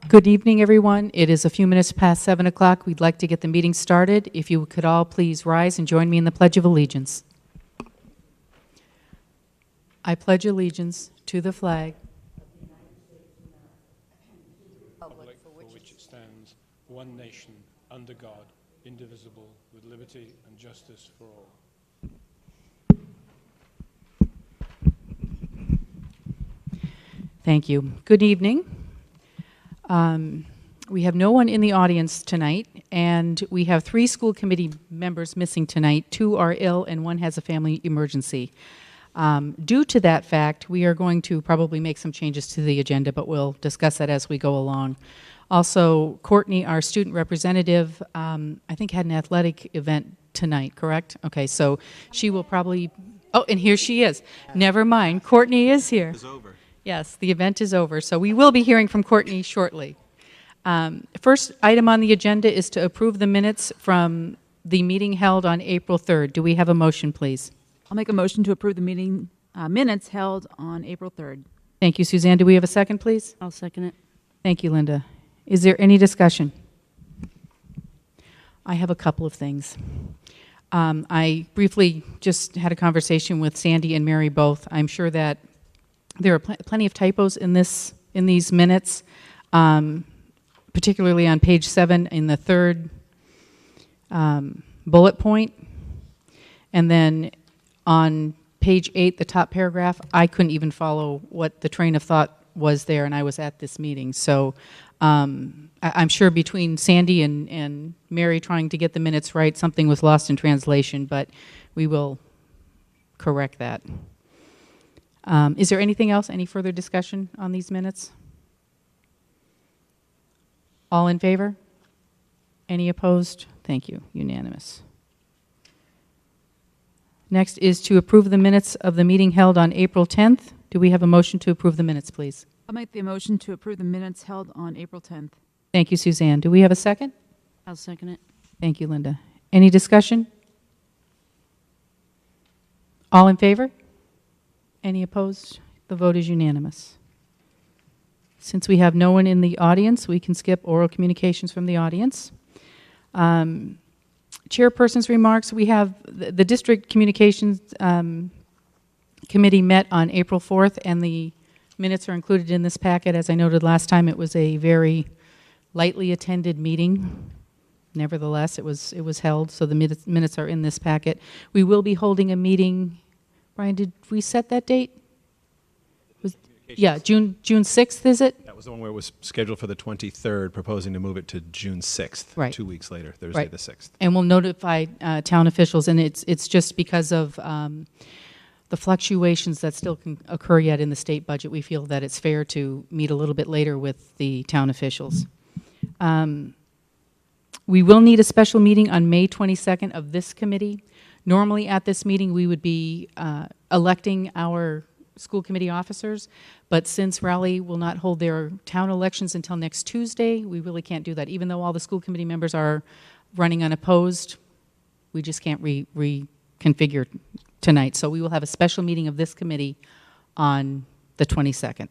Good evening, everyone. It is a few minutes past 7 o'clock. We'd like to get the meeting started. If you could all please rise and join me in the Pledge of Allegiance. I pledge allegiance to the flag Republic for which it stands, one nation, under God, indivisible, with liberty and justice for all. Thank you. Good evening. We have no one in the audience tonight, and we have 3 school committee members missing tonight. 2 are ill, and 1 has a family emergency. Due to that fact, we are going to probably make some changes to the agenda, but we'll discuss that as we go along. Also, Courtney, our student representative, I think had an athletic event tonight, correct? Okay, so she will probably... Oh, and here she is. Never mind. Courtney is here. It's over. Yes, the event is over, so we will be hearing from Courtney shortly. First item on the agenda is to approve the minutes from the meeting held on April 3rd. Do we have a motion, please? I'll make a motion to approve the meeting minutes held on April 3rd. Thank you, Suzanne. Do we have a second, please? I'll second it. Thank you, Linda. Is there any discussion? I have a couple of things. I briefly just had a conversation with Sandy and Mary both. I'm sure that there are plenty of typos in these minutes, particularly on page 7 in the 3rd bullet point. And then on page 8, the top paragraph, I couldn't even follow what the train of thought was there, and I was at this meeting. So I'm sure between Sandy and Mary trying to get the minutes right, something was lost in translation, but we will correct that. Is there anything else, any further discussion on these minutes? All in favor? Any opposed? Thank you. Unanimous. Next is to approve the minutes of the meeting held on April 10th. Do we have a motion to approve the minutes, please? I'll make the motion to approve the minutes held on April 10th. Thank you, Suzanne. Do we have a second? I'll second it. Thank you, Linda. Any discussion? All in favor? Any opposed? The vote is unanimous. Since we have no one in the audience, we can skip oral communications from the audience. Chairperson's remarks. We have the District Communications Committee met on April 4th, and the minutes are included in this packet. As I noted last time, it was a very lightly attended meeting. Nevertheless, it was held, so the minutes are in this packet. We will be holding a meeting. Brian, did we set that date? Yeah, June 6th, is it? That was the one where it was scheduled for the 23rd, proposing to move it to June 6th, right. 2 weeks later, Thursday the 6th. And we'll notify town officials, and it's just because of the fluctuations that still can occur yet in the state budget. We feel that it's fair to meet a little bit later with the town officials. We will need a special meeting on May 22nd of this committee. Normally at this meeting, we would be electing our school committee officers, but since Raleigh will not hold their town elections until next Tuesday, we really can't do that. Even though all the school committee members are running unopposed, we just can't reconfigure tonight. So we will have a special meeting of this committee on the 22nd.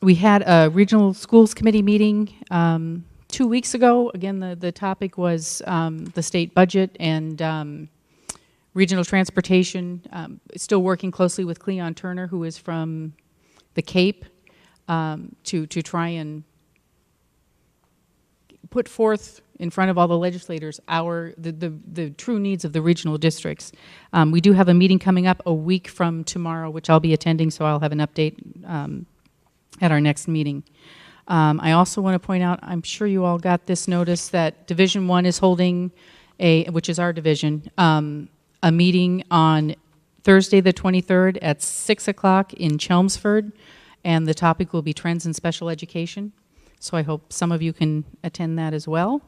We had a regional schools committee meeting 2 weeks ago. Again, the topic was the state budget and regional transportation. Still working closely with Cleon Turner, who is from the Cape, to try and put forth in front of all the legislators the true needs of the regional districts. We do have a meeting coming up a week from tomorrow, which I'll be attending, so I'll have an update at our next meeting. I also want to point out, I'm sure you all got this notice that Division 1 is holding which is our division, a meeting on Thursday the 23rd at 6 o'clock in Chelmsford, and the topic will be trends in special education. So I hope some of you can attend that as well.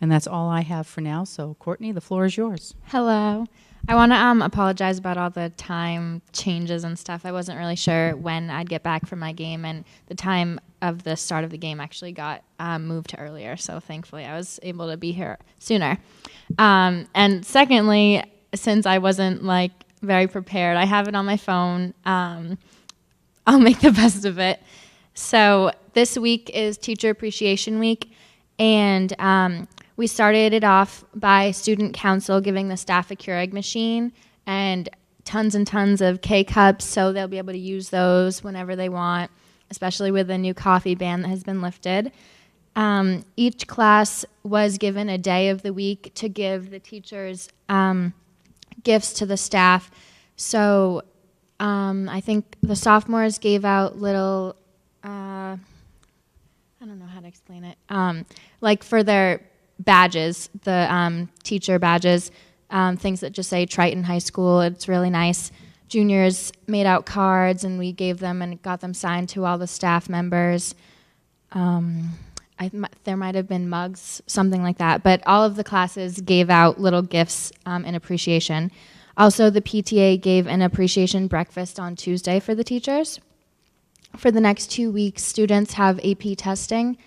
And that's all I have for now. So Courtney, the floor is yours. Hello. I want to apologize about all the time changes and stuff. I wasn't really sure when I'd get back from my game, and the time of the start of the game actually got moved to earlier. So thankfully I was able to be here sooner. And secondly, since I wasn't very prepared, I have it on my phone. I'll make the best of it. So this week is Teacher Appreciation Week, and we started it off by student council giving the staff a Keurig machine and tons of K-cups, so they'll be able to use those whenever they want, especially with the new coffee ban that has been lifted. Each class was given a day of the week to give the teachers gifts to the staff. So I think the sophomores gave out little, I don't know how to explain it, like for their badges, the teacher badges, things that just say Triton High School. It's really nice. Juniors made out cards, and we gave them and got them signed to all the staff members. There might have been mugs, something like that. But all of the classes gave out little gifts in appreciation. Also, the PTA gave an appreciation breakfast on Tuesday for the teachers. For the next 2 weeks, students have AP testing.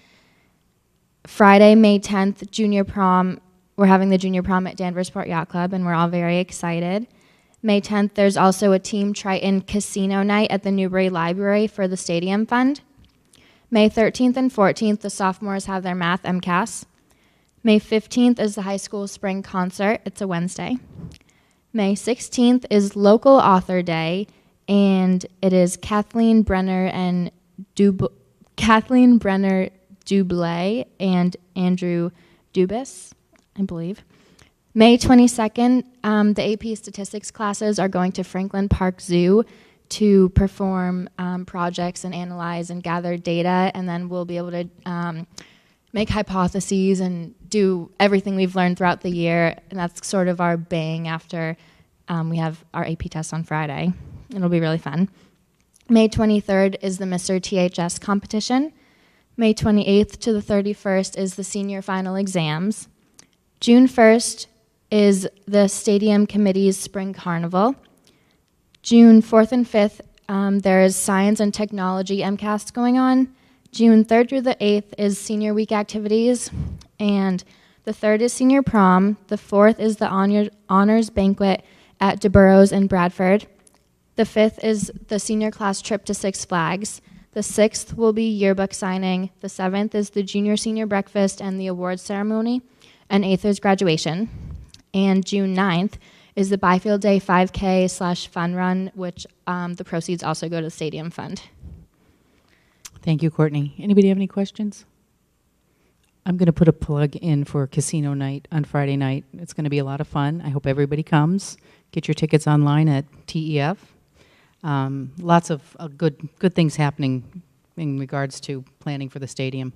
Friday, May 10th, junior prom. We're having the junior prom at Danversport Yacht Club, and we're all very excited. May 10th, there's also a Team Triton casino night at the Newbury Library for the Stadium Fund. May 13th and 14th, the sophomores have their math MCAS. May 15th is the high school spring concert. It's a Wednesday. May 16th is local author day, and it is Kathleen Brenner Dublé and Andrew Dubis, I believe. May 22nd, the AP statistics classes are going to Franklin Park Zoo to perform projects and analyze and gather data, and then we'll be able to make hypotheses and do everything we've learned throughout the year, and that's sort of our bang after we have our AP test on Friday. It'll be really fun. May 23rd is the Mr. THS competition. May 28th to the 31st is the senior final exams. June 1st is the Stadium Committee's Spring Carnival. June 4th and 5th, there is Science and Technology MCAS going on. June 3rd through the 8th is Senior Week activities. And the 3rd is Senior Prom. The 4th is the Honors Banquet at DeBurrows in Bradford. The 5th is the senior class trip to Six Flags. The 6th will be yearbook signing. The 7th is the junior-senior breakfast and the awards ceremony. And 8th is graduation. And June 9th is the Byfield Day 5K/fun run, which the proceeds also go to the Stadium Fund. Thank you, Courtney. Anybody have any questions? I'm going to put a plug in for Casino Night on Friday night. It's going to be a lot of fun. I hope everybody comes. Get your tickets online at TEF. Lots of good things happening in regards to planning for the stadium.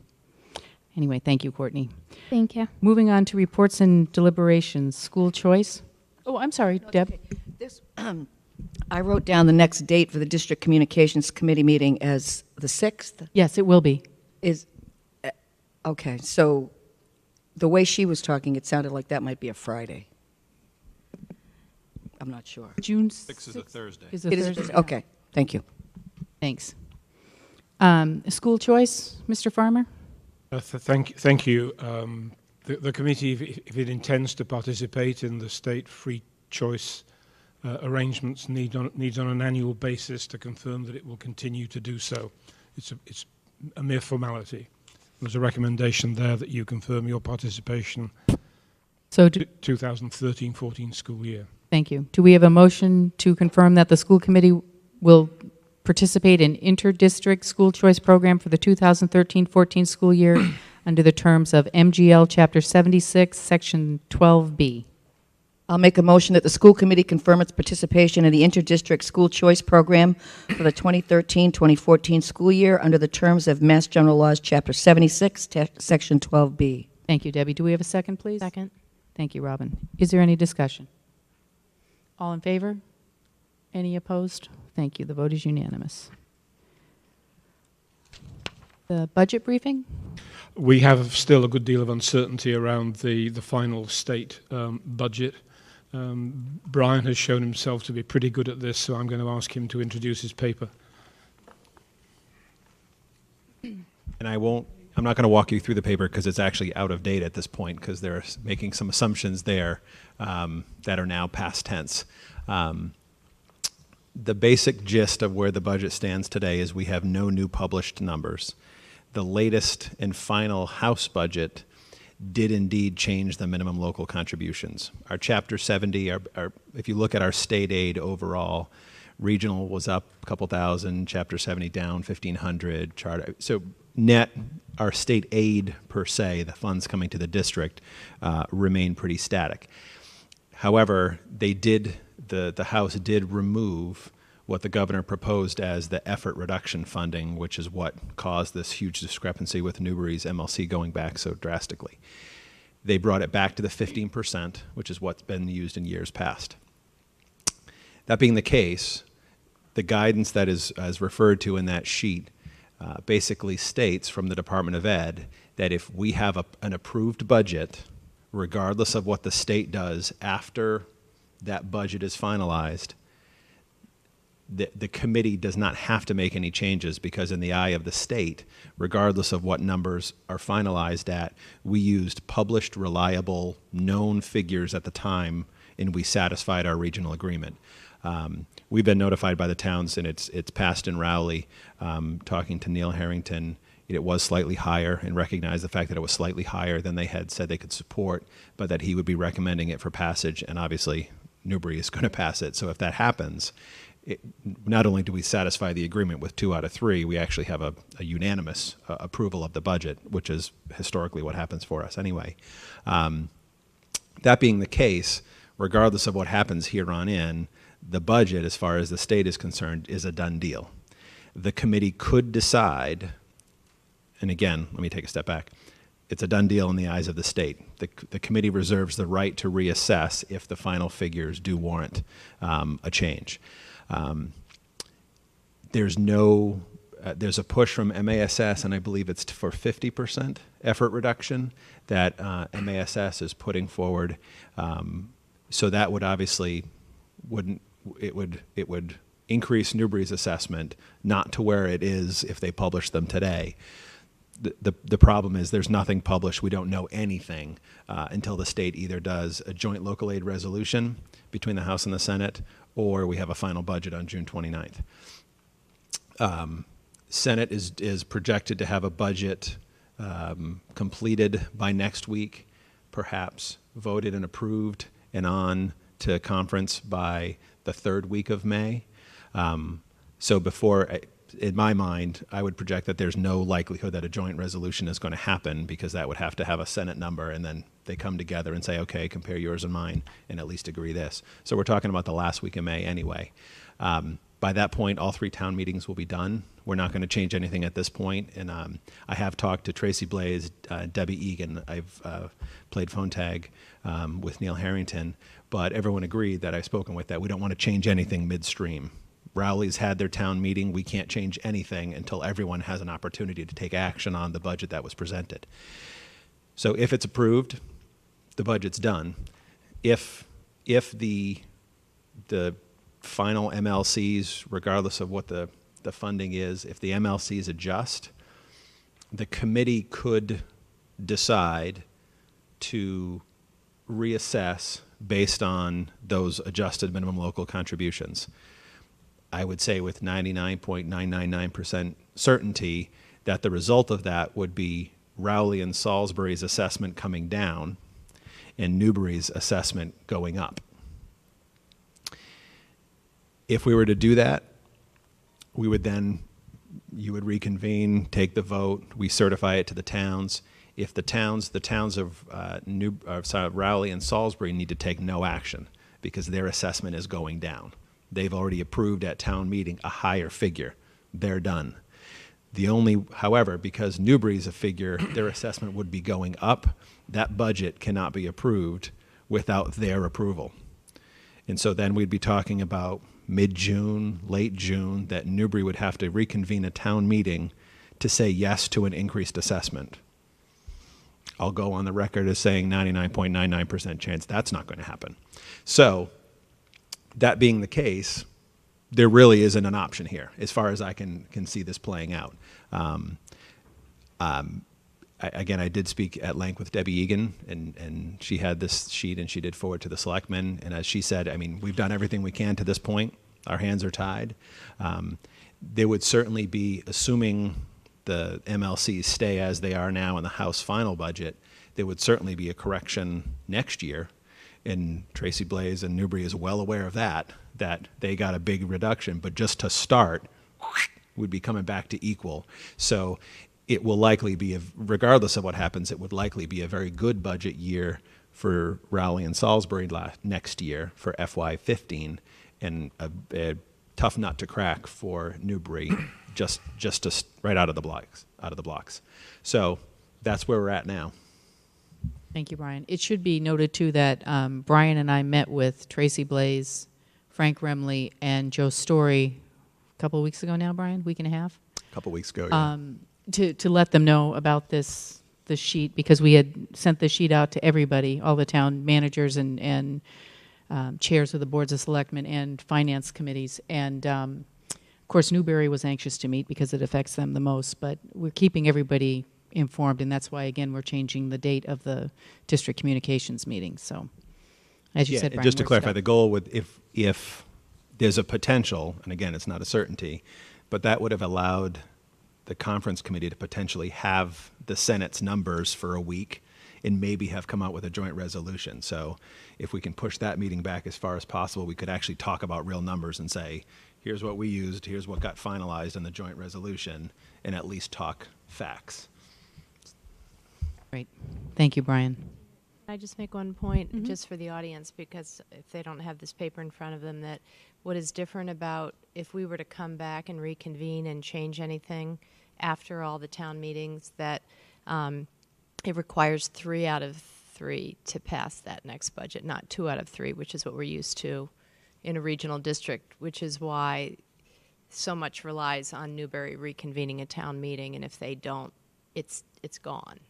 Anyway, thank you, Courtney. Thank you. Moving on to reports and deliberations. School choice. Oh, I'm sorry, Deb. Okay. This, I wrote down the next date for the District Communications Committee meeting as the 6th. Yes, it will be. Okay, so the way she was talking, it sounded like that might be a Friday. I'm not sure. June 6th is a Thursday. Is a It is, Thursday. okay, thank you. Thanks. School choice, Mr. Farmer? Thank you. The committee, if it intends to participate in the state free choice arrangements, needs on an annual basis to confirm that it will continue to do so. It's a mere formality. There's a recommendation there that you confirm your participation So 2013-14 school year. thank you. Do we have a motion to confirm that the school committee will participate in inter-district school choice program for the 2013-14 school year under the terms of MGL Chapter 76, Section 12B? I'll make a motion that the school committee confirm its participation in the Interdistrict School Choice Program for the 2013-2014 school year under the terms of Mass General Laws, Chapter 76, Section 12B. Thank you, Debbie. Do we have a second, please? Second. Thank you, Robin. Is there any discussion? All in favor? Any opposed? Thank you. The vote is unanimous. The budget briefing? We have still a good deal of uncertainty around the final state budget. Brian has shown himself to be pretty good at this, so I'm going to ask him to introduce his paper. And I'm not going to walk you through the paper because it's actually out of date at this point because they're making some assumptions there that are now past tense. the basic gist of where the budget stands today is we have no new published numbers. The latest and final House budget did indeed change the minimum local contributions. Our Chapter 70, if you look at our state aid overall, regional was up a couple thousand, Chapter 70 down 1,500, charter. So net, our state aid per se, the funds coming to the district, remain pretty static. However, the House did remove what the governor proposed as the effort reduction funding, which is what caused this huge discrepancy with Newbury's MLC going back so drastically. They brought it back to the 15%, which is what's been used in years past. That being the case, the guidance that is as referred to in that sheet basically states from the Department of Ed that if we have an approved budget, regardless of what the state does after that budget is finalized, the committee does not have to make any changes, because in the eye of the state, regardless of what numbers are finalized at, we used published, reliable, known figures at the time, and we satisfied our regional agreement. We've been notified by the towns, and it's passed in Rowley, talking to Neil Harrington. It was slightly higher, and recognized the fact that it was slightly higher than they had said they could support, but that he would be recommending it for passage, and obviously Newbury is going to pass it. So if that happens, not only do we satisfy the agreement with 2 out of 3, we actually have a unanimous approval of the budget, which is historically what happens for us anyway. That being the case, regardless of what happens here on in, the budget, as far as the state is concerned, is a done deal. The committee could decide, and again, let me take a step back, it's a done deal in the eyes of the state. The committee reserves the right to reassess if the final figures do warrant a change. There's a push from MASS, and I believe it's for 50% effort reduction that MASS is putting forward. So that would obviously it would increase Newbury's assessment, not to where it is if they publish them today. The problem is there's nothing published. We don't know anything until the state either does a joint local aid resolution between the House and the Senate, or we have a final budget on June 29th. Senate is projected to have a budget completed by next week, perhaps voted and approved and on to conference by the 3rd week of May. So before, in my mind, I would project that there's no likelihood that a joint resolution is going to happen, because that would have to have a Senate number, and then they come together and say, okay, compare yours and mine, and at least agree this. So we're talking about the last week of May anyway. By that point, all 3 town meetings will be done. We're not going to change anything at this point. And I have talked to Tracy Blaze, Debbie Egan. I've played phone tag with Neil Harrington, but everyone agreed that I've spoken with that we don't want to change anything midstream. Rowley's had their town meeting. We can't change anything until everyone has an opportunity to take action on the budget that was presented. So if it's approved, the budget's done. If the final MLCs, regardless of what the funding is, if the MLCs adjust, the committee could decide to reassess based on those adjusted minimum local contributions. I would say with 99.999% certainty that the result of that would be Rowley and Salisbury's assessment coming down and Newbury's assessment going up. If we were to do that, we would then, you would reconvene, take the vote, we certify it to the towns. If the towns of Rowley and Salisbury need to take no action because their assessment is going down. They've already approved at town meeting a higher figure. They're done. However, because Newbury's a figure, their assessment would be going up. That budget cannot be approved without their approval. And so then we'd be talking about mid-June, late June, that Newbury would have to reconvene a town meeting to say yes to an increased assessment. I'll go on the record as saying 99.99% chance that's not going to happen. So that being the case, there really isn't an option here as far as I can see this playing out. Again, I did speak at length with Debbie Egan, and she had this sheet and she did forward to the selectmen. And as she said, I mean, we've done everything we can to this point. our hands are tied. There would certainly be, assuming the MLCs stay as they are now in the House final budget, there would certainly be a correction next year. And Tracy Blaze and Newbury is well aware of that they got a big reduction, but just to start, would be coming back to equal. So it will likely be, regardless of what happens, it would likely be a very good budget year for Rowley and Salisbury next year for FY15, and a tough nut to crack for Newbury, just right out of the blocks. So that's where we're at now. Thank you, Brian. It should be noted, too, that Brian and I met with Tracy Blaze, Frank Remley, and Joe Story a couple of weeks ago now, Brian, week and a half, A couple weeks ago, yeah. to let them know about the sheet, because we had sent the sheet out to everybody, all the town managers and chairs of the boards of selectmen and finance committees. And, of course, Newbury was anxious to meet because it affects them the most, but we're keeping everybody informed, and that's why, again, we're changing the date of the district communications meeting. So, as you said, Brian, just to we're clarify, stuck. the goal would, if there's a potential, and again, it's not a certainty, but that would have allowed the conference committee to potentially have the Senate's numbers for a week and maybe have come out with a joint resolution. So if we can push that meeting back as far as possible, we could actually talk about real numbers and say, here's what we used, here's what got finalized in the joint resolution, and at least talk facts. Great. Thank you, Brian. Can I just make one point, just for the audience, because if they don't have this paper in front of them, that what is different about if we were to come back and reconvene and change anything after all the town meetings, that it requires 3 out of 3 to pass that next budget, not 2 out of 3, which is what we're used to in a regional district, which is why so much relies on Newbury reconvening a town meeting, and if they don't, it's gone.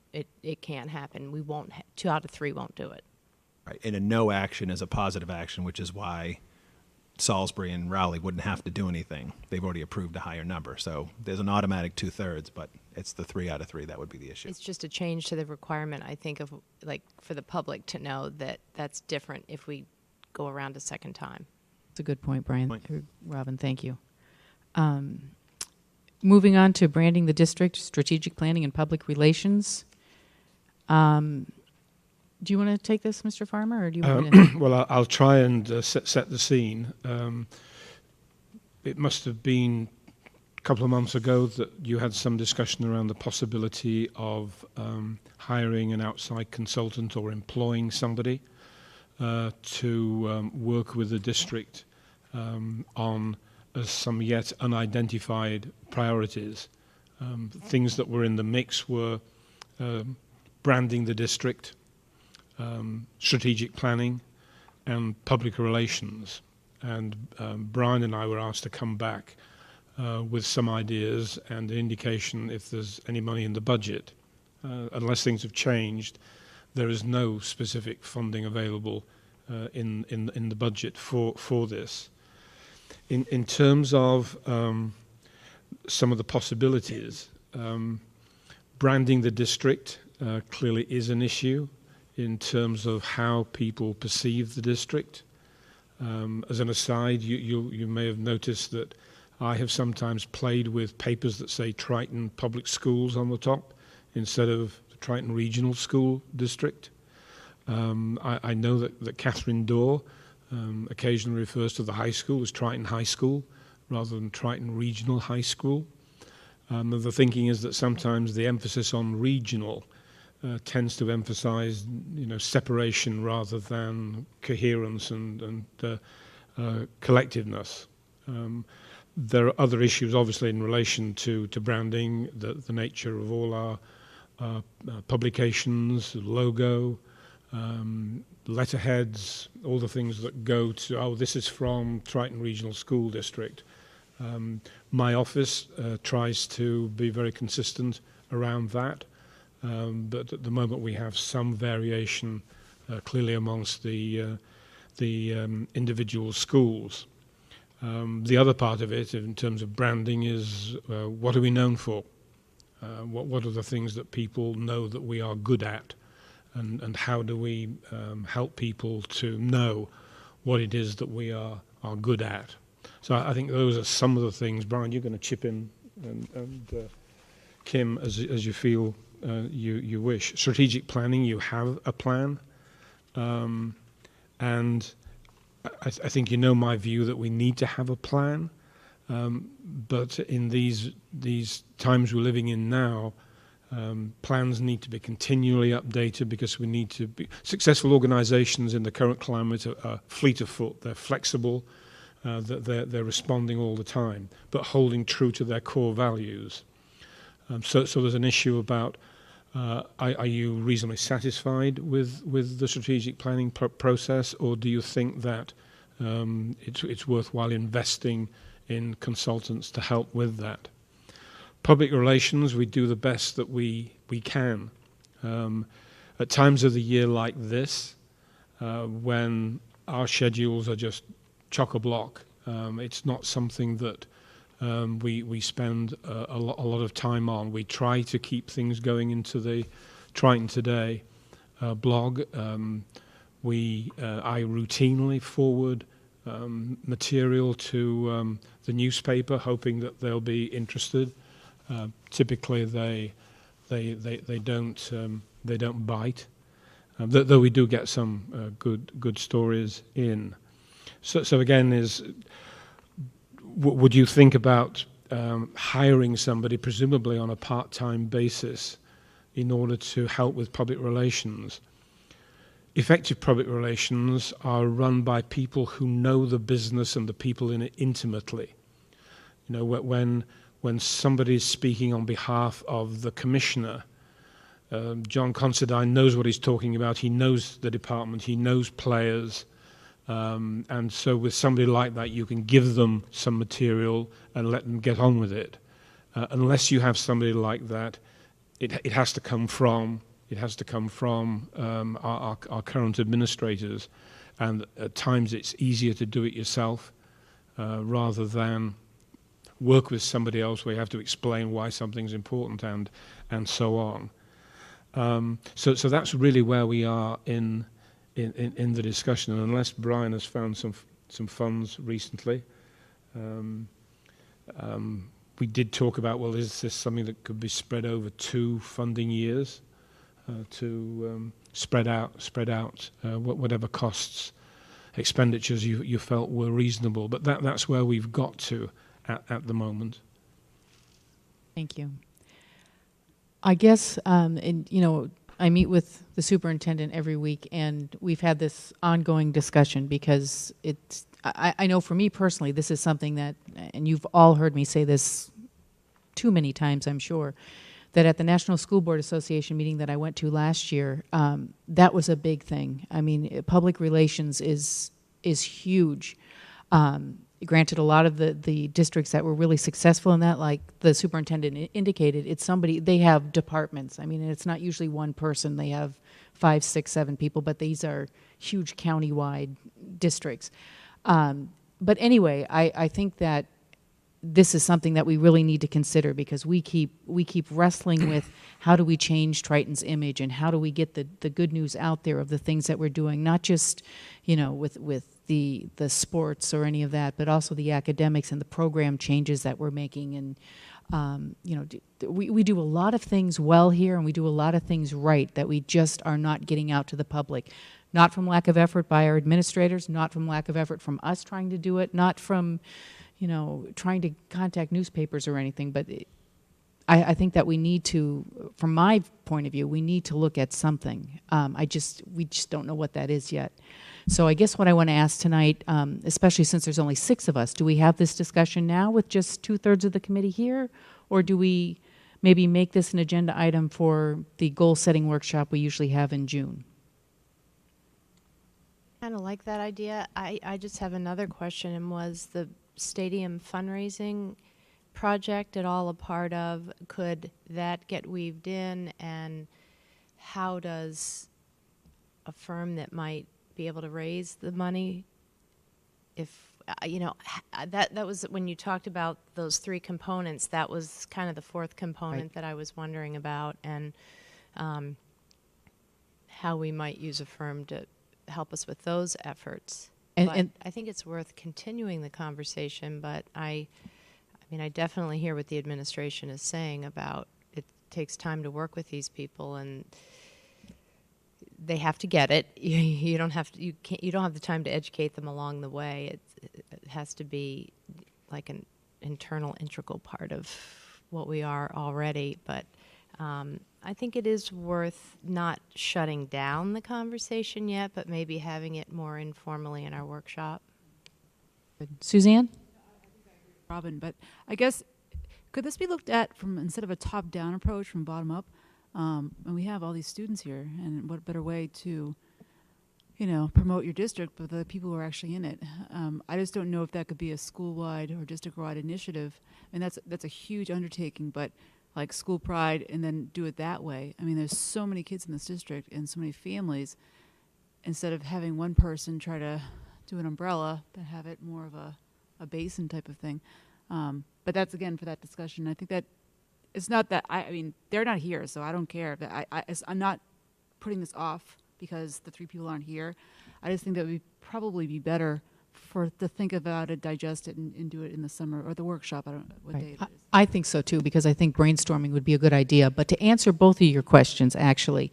It can't happen. We won't. 2 out of 3 won't do it. Right. And a no action is a positive action, which is why Salisbury and Rowley wouldn't have to do anything. They've already approved a higher number. So there's an automatic 2/3, but it's the 3 out of 3 that would be the issue. It's just a change to the requirement, I think, of like for the public to know that that's different if we go around a second time. That's a good point, Brian. Robin, thank you. Moving on to branding the district, strategic planning, and public relations. Do you want to take this, Mr. Farmer, or do you want me to? Well, I'll try and set the scene. It must have been a couple of months ago that you had some discussion around the possibility of hiring an outside consultant or employing somebody to work with the district on some yet unidentified priorities. Things that were in the mix were branding the district, strategic planning, and public relations. And Brian and I were asked to come back with some ideas and an indication if there's any money in the budget. Unless things have changed, there is no specific funding available in the budget for this. In terms of some of the possibilities, branding the district clearly is an issue in terms of how people perceive the district. As an aside, you may have noticed that I have sometimes played with papers that say Triton Public Schools on the top instead of the Triton Regional School District. I know that Catherine Dorr occasionally refers to the high school as Triton High School rather than Triton Regional High School. The thinking is that sometimes the emphasis on regional tends to emphasize, separation rather than coherence and collectiveness. There are other issues, obviously, in relation to branding, the nature of all our publications, logo, letterheads, all the things that go to, this is from Triton Regional School District. My office tries to be very consistent around that. But at the moment we have some variation clearly amongst the individual schools. The other part of it, in terms of branding, is what are we known for? What are the things that people know that we are good at? And how do we help people to know what it is that we are good at? So I think those are some of the things. Brian, you're going to chip in, and Kim, as you feel you wish. Strategic planning, you have a plan, and I think you know my view that we need to have a plan. But in these times we're living in now, plans need to be continually updated because we need to be successful. Organizations in the current climate are fleet of foot. They're flexible. They're responding all the time, but holding true to their core values. So there's an issue about are you reasonably satisfied with the strategic planning process, or do you think that it's worthwhile investing in consultants to help with that? Public relations, we do the best that we can. At times of the year like this, when our schedules are just chock-a-block, it's not something that we spend a lot of time on. We try to keep things going into the Triton Today blog. I routinely forward material to the newspaper, hoping that they'll be interested. Typically, they don't bite, though we do get some good stories in. So again, would you think about hiring somebody, presumably on a part-time basis, in order to help with public relations? Effective public relations are run by people who know the business and the people in it intimately. You know, when somebody is speaking on behalf of the commissioner, John Considine knows what he's talking about. He knows the department. He knows players. And so with somebody like that, you can give them some material and let them get on with it. Unless you have somebody like that, it has to come from our current administrators, and at times it's easier to do it yourself rather than work with somebody else where you have to explain why something's important and so on. So that's really where we are in the discussion, and unless Brian has found some funds recently, we did talk about, well, is this something that could be spread over 2 funding years to spread out whatever costs, expenditures you felt were reasonable, but that's where we've got to at the moment. Thank you. I guess, and you know, I meet with the superintendent every week, and we've had this ongoing discussion because I know for me personally, this is something that, and you've all heard me say this too many times, I'm sure, that at the National School Board Association meeting that I went to last year, that was a big thing. I mean, public relations is huge. Granted, a lot of the districts that were really successful in that, like the superintendent indicated, it's somebody, they have departments. I mean, it's not usually one person. They have 5, 6, 7 people, but these are huge county-wide districts. But anyway, I think that this is something that we really need to consider, because we keep wrestling with how do we change Triton's image, and how do we get the good news out there of the things that we're doing, not just, you know, with the sports or any of that, but also the academics and the program changes that we're making. And you know, we do a lot of things well here, and we do a lot of things right that we just are not getting out to the public. Not from lack of effort by our administrators, not from lack of effort from us trying to do it, not from, you know, trying to contact newspapers or anything, but I think that we need to, from my point of view, we need to look at something. We just don't know what that is yet. So I guess what I want to ask tonight, especially since there's only 6 of us, do we have this discussion now with just 2/3 of the committee here, or do we maybe make this an agenda item for the goal-setting workshop we usually have in June? Kind of like that idea. I just have another question, and was the stadium fundraising project at all a part of, could that get weaved in, and how does a firm that might be able to raise the money, if you know, that was when you talked about those 3 components, that was kind of the 4th component Right. that I was wondering about, and how we might use a firm to help us with those efforts. And I think it's worth continuing the conversation, but I mean, I definitely hear what the administration is saying about it takes time to work with these people, and they have to get it. You don't have to, you don't have the time to educate them along the way. It has to be like an internal, integral part of what we are already. But I think it is worth not shutting down the conversation yet, but maybe having it more informally in our workshop. Suzanne? Robin, but I guess, could this be looked at from, instead of a top-down approach, from bottom up? And we have all these students here, and what better way to, you know, promote your district but the people who are actually in it? I just don't know if that could be a school-wide or district-wide initiative, and that's a huge undertaking, but like school pride and then do it that way. I mean, there's so many kids in this district and so many families. Instead of having one person try to do an umbrella, but have it more of a basin type of thing. But that's, again, for that discussion. I think that it's not that, I mean, they're not here, so I don't care. But I'm not putting this off because the 3 people aren't here. I just think that would probably be better to think about it, digest it, and do it in the summer, or the workshop. I don't know what day it is. I think so too, because I think brainstorming would be a good idea. But to answer both of your questions, actually,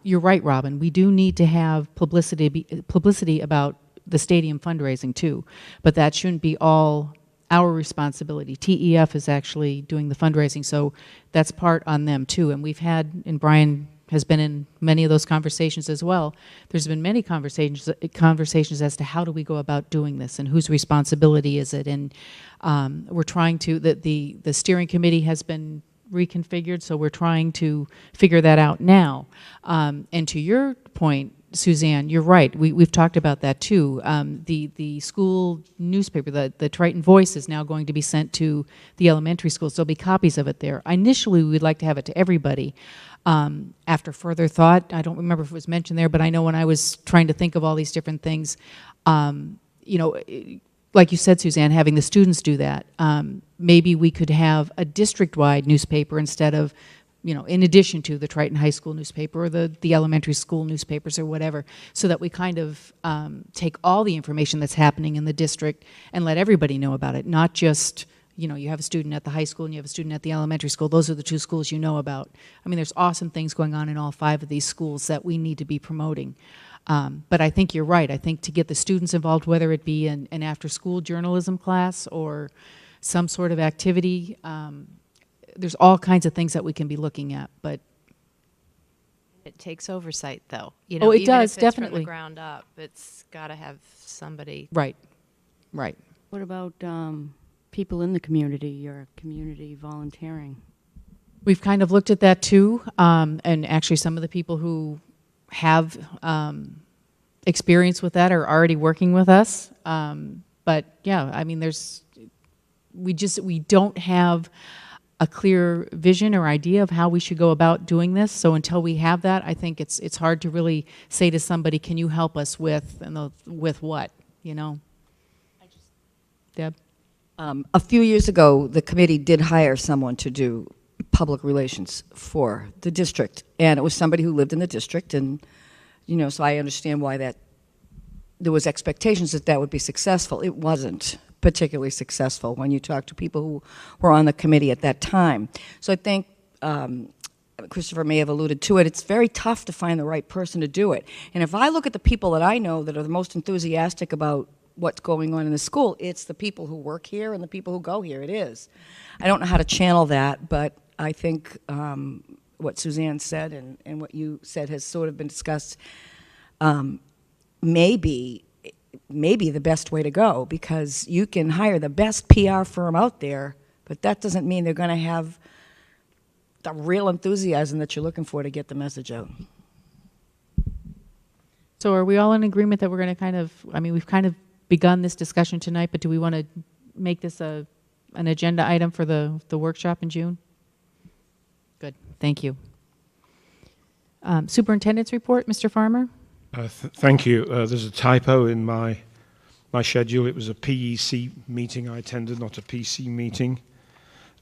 you're right, Robin. We do need to have publicity about the stadium fundraising too, but that shouldn't be all our responsibility. TEF is actually doing the fundraising, so that's part on them too. And we've had, and Brian has been in many of those conversations as well. There's been many conversations as to how do we go about doing this and whose responsibility is it. And we're trying to, the steering committee has been reconfigured, so we're trying to figure that out now. And to your point, Suzanne, you're right. We've talked about that too. The school newspaper, the Triton Voice, is now going to be sent to the elementary schools. There'll be copies of it there. Initially, we'd like to have it to everybody. After further thought, I don't remember if it was mentioned there, but I know when I was trying to think of all these different things, you know, like you said, Suzanne, having the students do that, maybe we could have a district-wide newspaper instead of, you know, in addition to the Triton High School newspaper or the elementary school newspapers or whatever, so that we kind of take all the information that's happening in the district and let everybody know about it, not just, you know, you have a student at the high school and you have a student at the elementary school. Those are the 2 schools you know about. I mean, there's awesome things going on in all 5 of these schools that we need to be promoting. But I think you're right. I think to get the students involved, whether it be an after-school journalism class or some sort of activity, there's all kinds of things that we can be looking at. But It takes oversight, though. You know, it even does, if it's definitely. from the ground up, it's got to have somebody. right. What about people in the community or community volunteering? We've kind of looked at that too, and actually some of the people who have experience with that are already working with us. But yeah, I mean, we don't have a clear vision or idea of how we should go about doing this. So until we have that, I think it's hard to really say to somebody, "Can you help us with what?" You know. Deb. A few years ago, the committee did hire someone to do public relations for the district, and it was somebody who lived in the district, and, you know, so I understand why there was expectations that would be successful. It wasn't particularly successful when you talk to people who were on the committee at that time. So I think Christopher may have alluded to it. It's very tough to find the right person to do it. And if I look at the people that I know that are the most enthusiastic about what's going on in the school, it's the people who work here and the people who go here. It is. I don't know how to channel that, but I think what Suzanne said and what you said has sort of been discussed maybe the best way to go, because you can hire the best PR firm out there, but that doesn't mean they're going to have the real enthusiasm that you're looking for to get the message out. So are we all in agreement that we're going to kind of, I mean, we've kind of begun this discussion tonight, but do we want to make this an agenda item for the workshop in June? Good, thank you. Superintendent's report, Mr. Farmer? Thank you. There's a typo in my schedule. It was a PEC meeting I attended, not a PC meeting.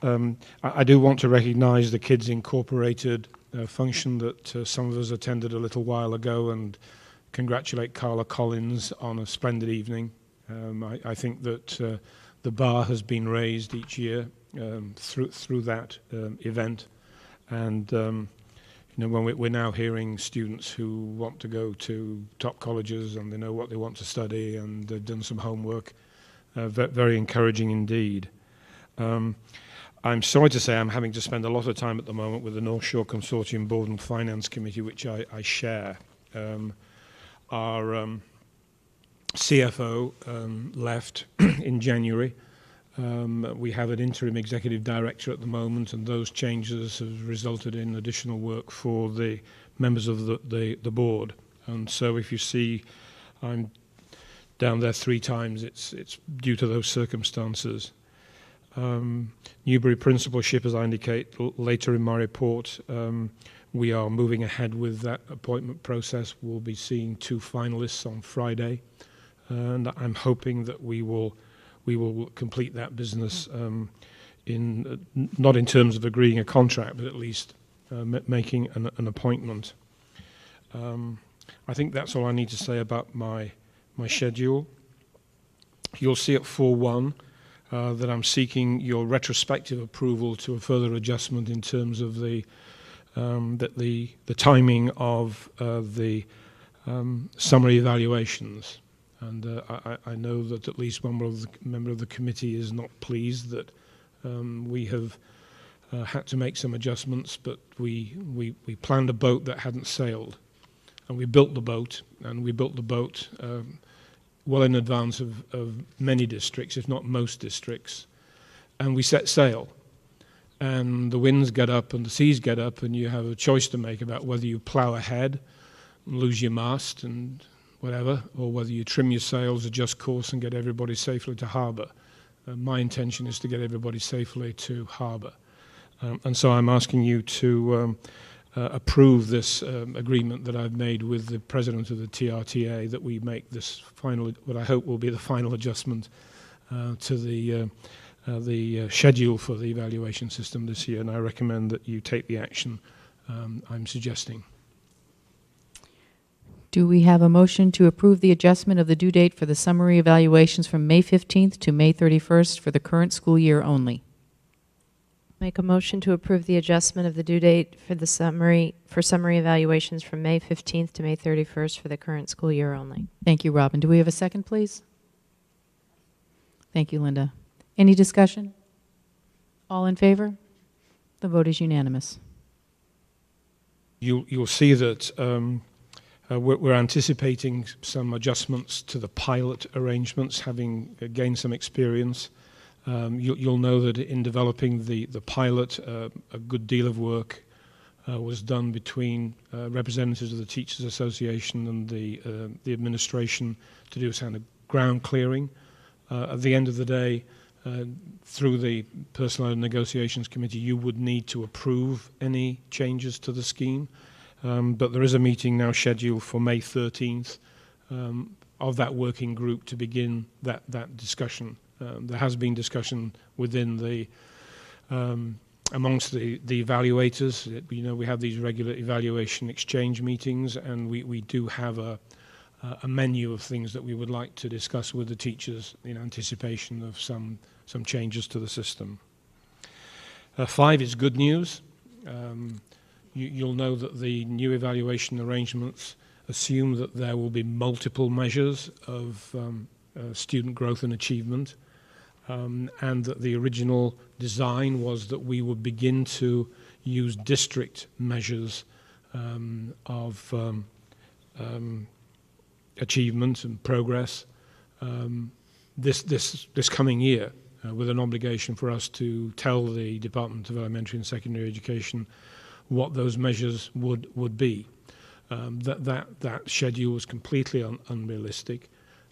I do want to recognize the Kids Incorporated function that some of us attended a little while ago, and congratulate Carla Collins on a splendid evening. I think that the bar has been raised each year through that event, and when we're now hearing students who want to go to top colleges and they know what they want to study and they've done some homework, very encouraging indeed. I'm sorry to say I'm having to spend a lot of time at the moment with the North Shore Consortium Board and Finance Committee, which I share. Our CFO left in January. We have an interim executive director at the moment, and those changes have resulted in additional work for the members of the board. And so if you see I'm down there 3 times, it's due to those circumstances. Newbury Principalship, as I indicate later in my report, we are moving ahead with that appointment process. We'll be seeing 2 finalists on Friday, and I'm hoping that we will complete that business not in terms of agreeing a contract, but at least making an appointment. I think that's all I need to say about my schedule. You'll see at 4.1 that I'm seeking your retrospective approval to a further adjustment in terms of the timing of the summary evaluations. And I know that at least one member of the committee is not pleased that we have had to make some adjustments, but we planned a boat that hadn't sailed. And we built the boat, well in advance of many districts, if not most districts. And we set sail. And the winds get up and the seas get up, and you have a choice to make about whether you plough ahead, lose your mast and whatever, or whether you trim your sails, adjust course, and get everybody safely to harbour. My intention is to get everybody safely to harbour. And so I'm asking you to approve this agreement that I've made with the president of the TRTA, that we make this final, what I hope will be the final adjustment to the schedule for the evaluation system this year, and I recommend that you take the action I'm suggesting. Do we have a motion to approve the adjustment of the due date for the summary evaluations from May 15th to May 31st for the current school year only? Make a motion to approve the adjustment of the due date for the summary evaluations from May 15th to May 31st for the current school year only. Thank you, Robin. Do we have a second, please? Thank you, Linda. Any discussion? All in favor? The vote is unanimous. You'll see that we're anticipating some adjustments to the pilot arrangements, having gained some experience. You'll know that in developing the pilot, a good deal of work was done between representatives of the Teachers Association and the administration to do some kind of ground clearing. At the end of the day, through the Personnel and Negotiations Committee, you would need to approve any changes to the scheme. But there is a meeting now scheduled for May 13th of that working group to begin that discussion. There has been discussion within the amongst the evaluators. We have these regular evaluation exchange meetings, and we do have a menu of things that we would like to discuss with the teachers in anticipation of some changes to the system. 5 is good news. You'll know that the new evaluation arrangements assume that there will be multiple measures of student growth and achievement, and that the original design was that we would begin to use district measures of achievement and progress this coming year, with an obligation for us to tell the Department of Elementary and Secondary Education what those measures would be. That schedule was completely unrealistic.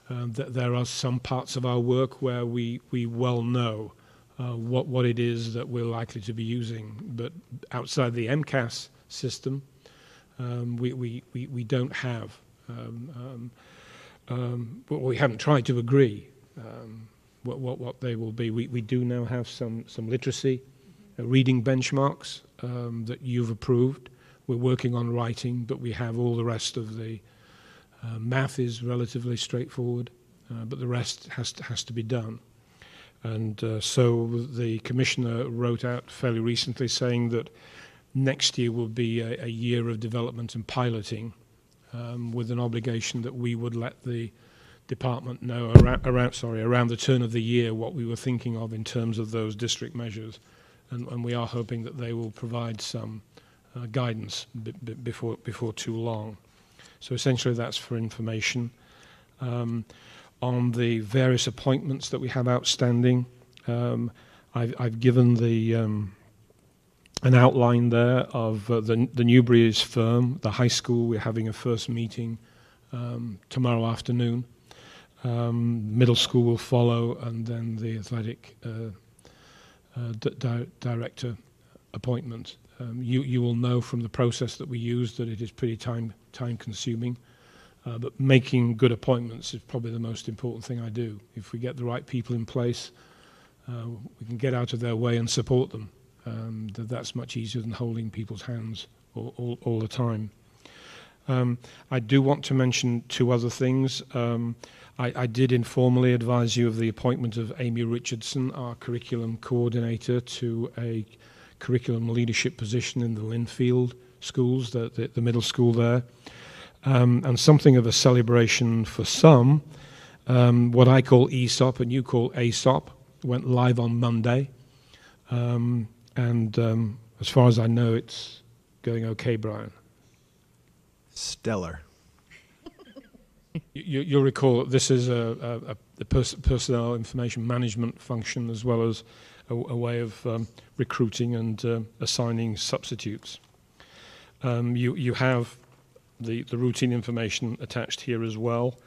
That there are some parts of our work where we well know what it is that we're likely to be using, but outside the MCAS system, we don't have. But we haven't tried to agree what they will be. We do now have some literacy, reading benchmarks that you've approved. We're working on writing, but we have all the rest of the Math is relatively straightforward, but the rest has to be done. And so the commissioner wrote out fairly recently saying that next year will be a year of development and piloting, with an obligation that we would let the department know around the turn of the year what we were thinking of in terms of those district measures, and we are hoping that they will provide some guidance before too long. So essentially that's for information. On the various appointments that we have outstanding, I've given the an outline there of the Newbury's firm, the high school. We're having a first meeting tomorrow afternoon. Middle school will follow, and then the athletic director appointment. You will know from the process that we use that it is pretty time consuming, but making good appointments is probably the most important thing I do. If we get the right people in place, we can get out of their way and support them. That's much easier than holding people's hands all the time. I do want to mention two other things. I did informally advise you of the appointment of Amy Richardson, our curriculum coordinator, to a curriculum leadership position in the Linfield schools, the middle school there. And something of a celebration for some, what I call ESOP and you call ASOP, went live on Monday. And as far as I know, it's going okay, Brian. Stellar. You'll recall that this is a personnel information management function, as well as a way of recruiting and assigning substitutes. You have the routine information attached here as well.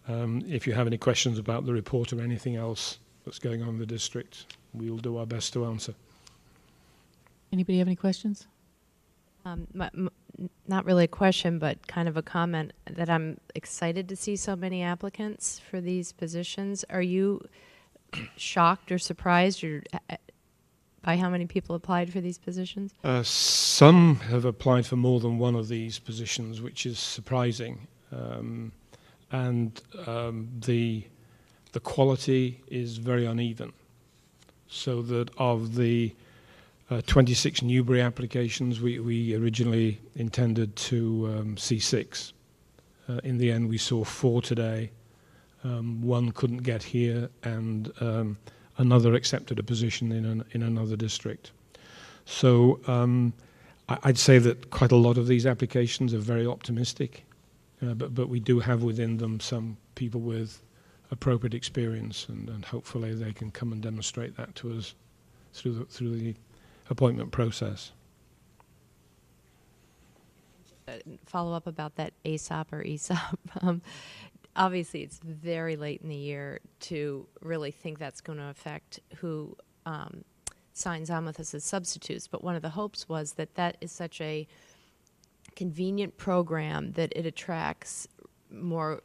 If you have any questions about the report or anything else that's going on in the district, we'll do our best to answer. Anybody have any questions? Not really a question, but kind of a comment that I'm excited to see so many applicants for these positions. Are you shocked or surprised by how many people applied for these positions? Some have applied for more than one of these positions, which is surprising. And the quality is very uneven. So that of the 26 Newbury applications, we originally intended to see 6. In the end, we saw 4 today. One couldn't get here, and another accepted a position in another district. So I'd say that quite a lot of these applications are very optimistic, but we do have within them some people with appropriate experience, and hopefully they can come and demonstrate that to us through the appointment process. Follow up about that ASOP or ESOP. Obviously, it's very late in the year to really think that's going to affect who signs on with us as substitutes. But one of the hopes was that is such a convenient program that it attracts more,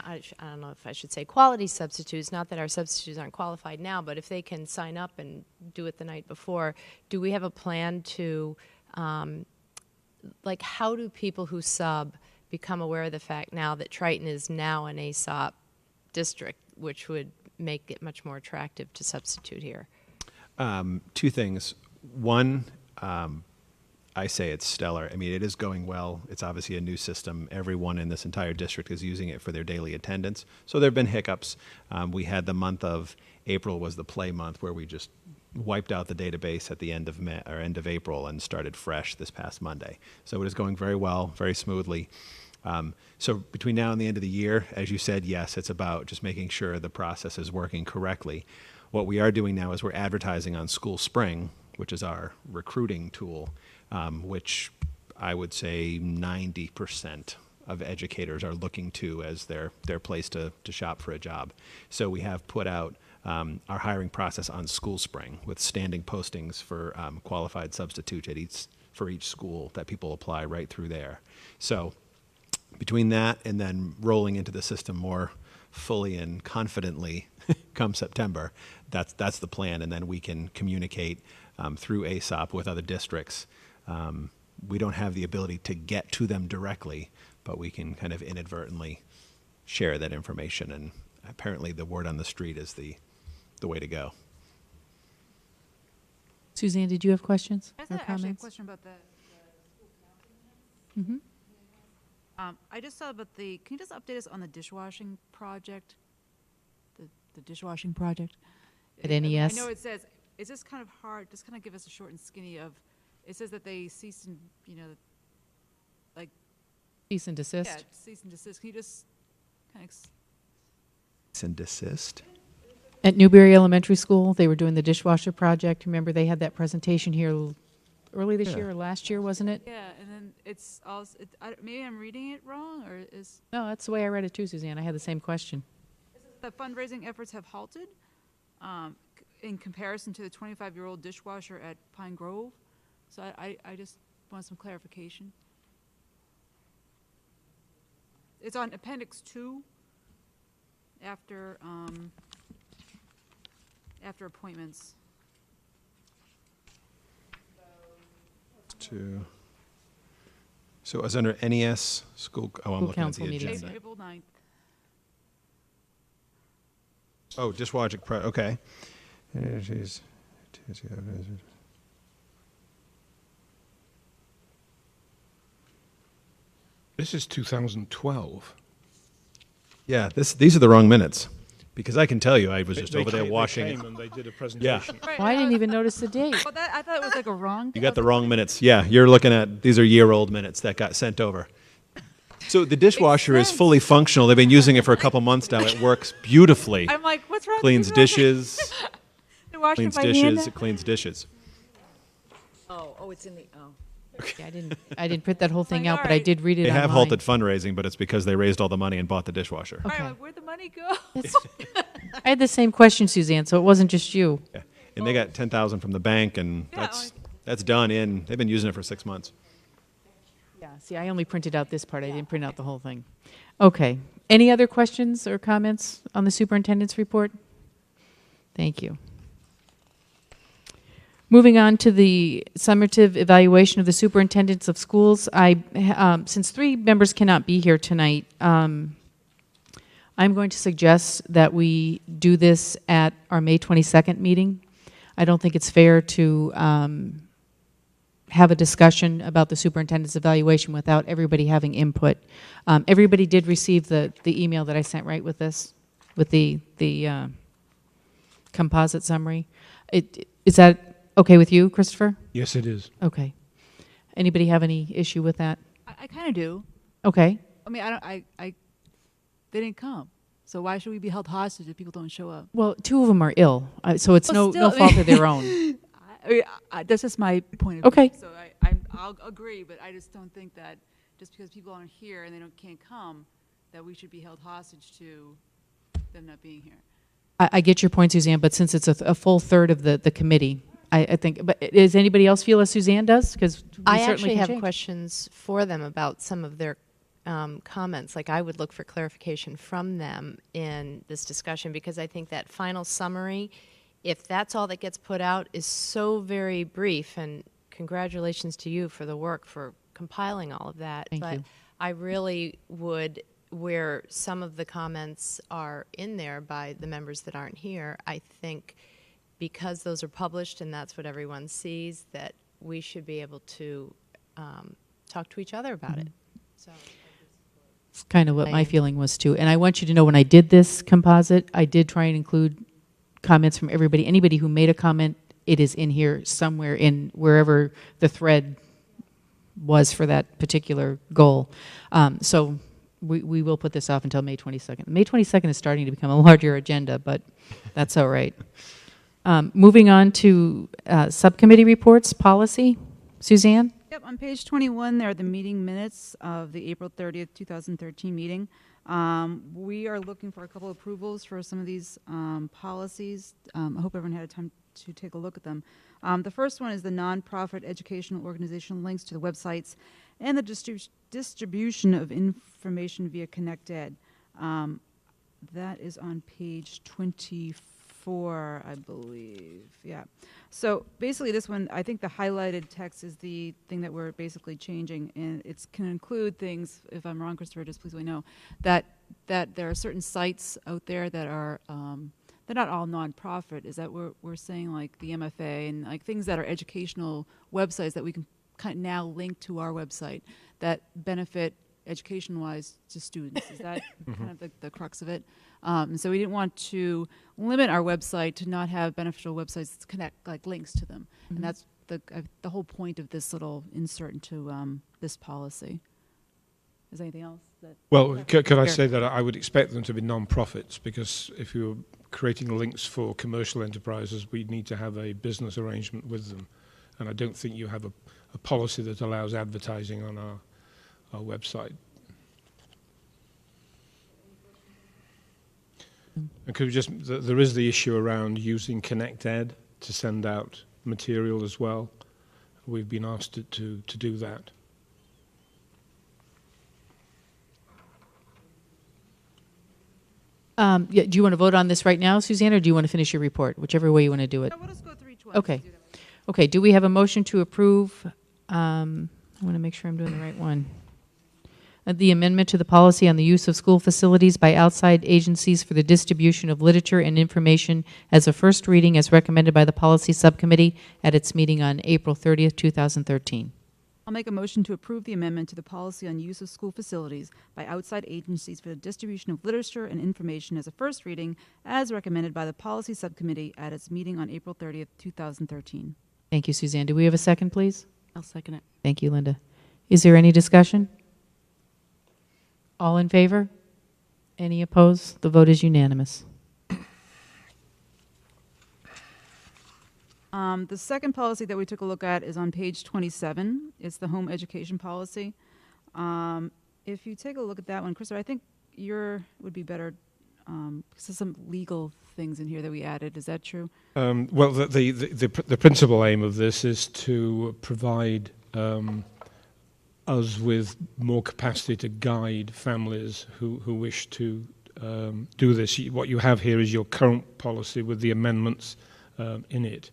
I don't know if I should say quality substitutes, not that our substitutes aren't qualified now, but if they can sign up and do it the night before, do we have a plan to, how do people who sub become aware of the fact now that Triton is now an ASOP district, which would make it much more attractive to substitute here? 2 things. One, I say it's stellar. I mean, it is going well. It's obviously a new system. Everyone in this entire district is using it for their daily attendance. So there have been hiccups. We had the month of April was the play month, where we just wiped out the database at the end of May, or end of April, and started fresh this past Monday. So it is going very well, very smoothly. So between now and the end of the year, as you said, yes, it's about just making sure the process is working correctly. What we are doing now is we're advertising on School Spring, which is our recruiting tool, which I would say 90% of educators are looking to as their place to shop for a job. So we have put out our hiring process on School Spring with standing postings for qualified substitutes for each school that people apply right through there. So between that and then rolling into the system more fully and confidently come September, that's the plan, and then we can communicate through ASOP with other districts. We don't have the ability to get to them directly, but we can kind of inadvertently share that information. And apparently the word on the street is the way to go. Suzanne, did you have questions I or had actually a comments? question about the Mhm. I just saw about can you just update us on the dishwashing project? The dishwashing project? At I NES? know it says, it's just kind of hard, just kind of give us a short and skinny of, it says that they cease and, like, Cease and desist? yeah, cease and desist. Can you just kind of, Cease and desist. At Newberry Elementary School, they were doing the dishwasher project. Remember, they had that presentation here early this Yeah. year or last year, wasn't it? yeah, and then it's also, maybe I'm reading it wrong, or is No, that's the way I read it too, Suzanne. I had the same question. the fundraising efforts have halted in comparison to the 25-year-old dishwasher at Pine Grove. So I just want some clarification. It's on Appendix 2 after appointments. So it was under NES school. Oh, I'm School looking at council the meetings. agenda. April 9th. Oh, dishwashing. Okay. This is 2012. Yeah, these are the wrong minutes, because I can tell you I was just They over there came- washing They it. came and they did a presentation. Right, Well, I didn't even notice the date. But I thought it was like a wrong. You got the wrong minutes. Yeah, you're looking at, these are year-old minutes that got sent over. So the dishwasher is sense. fully functional. They've been using it for a couple months now. It works beautifully. I'm like, what's wrong? Cleans with this? dishes, They washed it cleans by hand? dishes, it cleans dishes. Oh, it's in the, oh. Yeah, I didn't print that whole thing Like, out, but I alright. did read it They have online. halted fundraising, but it's because they raised all the money and bought the dishwasher. Right, Okay. like, where'd the money go? I had the same question, Suzanne, so it wasn't just you. Yeah. And they got 10,000 from the bank, and Yeah, that's done in. They've been using it for 6 months. Yeah, see, I only printed out this part. I didn't print out the whole thing. Okay. Any other questions or comments on the superintendent's report? Thank you. Moving on to the summative evaluation of the superintendents of schools, since 3 members cannot be here tonight, I'm going to suggest that we do this at our May 22nd meeting. I don't think it's fair to have a discussion about the superintendent's evaluation without everybody having input. Everybody did receive the email that I sent, right, with this, with the composite summary. Is that okay with you, Christopher? Yes, it is. Okay. Anybody have any issue with that? I kind of do. Okay. I mean, they didn't come. So why should we be held hostage if people don't show up? Well, 2 of them are ill, so it's Well, no still, I fault mean- of their own. I mean, that's just my point of Okay. view. So I'll agree, but I just don't think that just because people aren't here and can't come, that we should be held hostage to them not being here. I get your point, Suzanne, but since it's a full third of the committee, I think, but does anybody else feel as Suzanne does? Because I actually have questions for them about some of their comments. Like, I would look for clarification from them in this discussion, because I think that final summary, if that's all that gets put out, is so very brief. And congratulations to you for the work for compiling all of that. Thank but you. I really would, where some of the comments are in there by the members that aren't here, I think because those are published and that's what everyone sees, that we should be able to talk to each other about it. So. It's kind of what my Diane. feeling was too. And I want you to know, when I did this composite, I did try and include comments from everybody. Anybody who made a comment, it is in here somewhere in wherever the thread was for that particular goal. So we will put this off until May 22nd. May 22nd is starting to become a larger agenda, but that's all right. Moving on to subcommittee reports, policy. Suzanne? Yep, on page 21, there are the meeting minutes of the April 30th, 2013 meeting. We are looking for a couple of approvals for some of these policies. I hope everyone had a time to take a look at them. The first one is the nonprofit educational organization links to the websites and the distribution of information via ConnectEd. That is on page 24. 4, I believe. Yeah. So basically, this one, I think the highlighted text is the thing that we're basically changing, and it can include things. If I'm wrong, Christopher, just please let me know that there are certain sites out there that are they're not all nonprofit. Is that we're saying like the MFA and like things that are educational websites that we can kind of now link to our website that benefit education-wise to students. Is that kind of the crux of it? And so we didn't want to limit our website to not have beneficial websites to connect like links to them. And that's the whole point of this little insert into this policy. Is there anything else? Well, could I say that I would expect them to be non-profits, because if you're creating links for commercial enterprises, we need to have a business arrangement with them. And I don't think you have a policy that allows advertising on our website. And could we just, there is the issue around using ConnectEd to send out material as well. We've been asked to do that. Yeah, do you want to vote on this right now, Suzanne, or do you want to finish your report? Whichever way you want to do it. No, we'll just go through each one. Okay. Okay, do we have a motion to approve? I want to make sure I'm doing the right one. The amendment to the policy on the use of school facilities by outside agencies for the distribution of literature and information as a first reading as recommended by the Policy Subcommittee at its meeting on April 30th, 2013. I'll make a motion to approve the amendment to the policy on use of school facilities by outside agencies for the distribution of literature and information as a first reading as recommended by the Policy Subcommittee at its meeting on April 30th, 2013. Thank you, Suzanne. Do we have a second, please? I'll second it. Thank you, Linda. Is there any discussion? All in favor? Any opposed? The vote is unanimous. The second policy that we took a look at is on page 27. It's the home education policy. If you take a look at that one, Christopher, I think would be better because there's some legal things in here that we added. Is that true? Well, the principal aim of this is to provide us with more capacity to guide families who wish to do this. What you have here is your current policy with the amendments in it.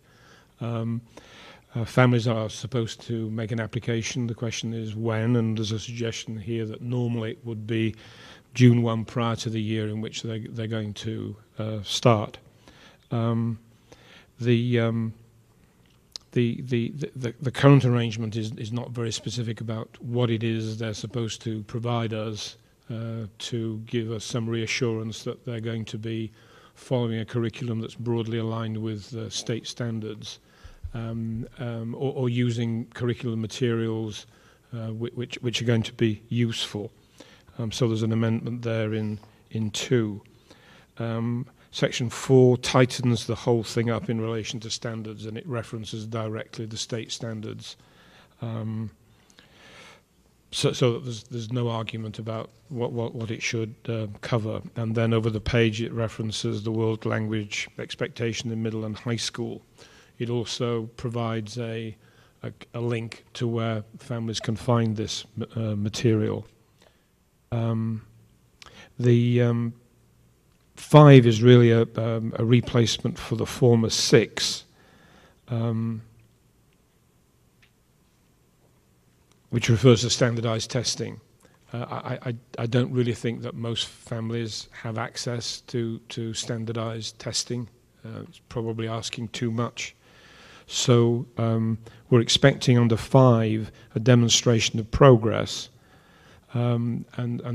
Families are supposed to make an application. The question is when, and there's a suggestion here that normally it would be June 1 prior to the year in which they're going to start. The current arrangement is not very specific about what it is they're supposed to provide us to give us some reassurance that they're going to be following a curriculum that's broadly aligned with state standards, or using curriculum materials which are going to be useful. So there's an amendment there in 2. Section 4 tightens the whole thing up in relation to standards, and it references directly the state standards. So there's no argument about what it should cover. And then over the page it references the world language expectation in middle and high school. It also provides a link to where families can find this material. The 5 is really a replacement for the former 6, which refers to standardized testing. I don't really think that most families have access to standardized testing. It's probably asking too much. So we're expecting under 5 a demonstration of progress, and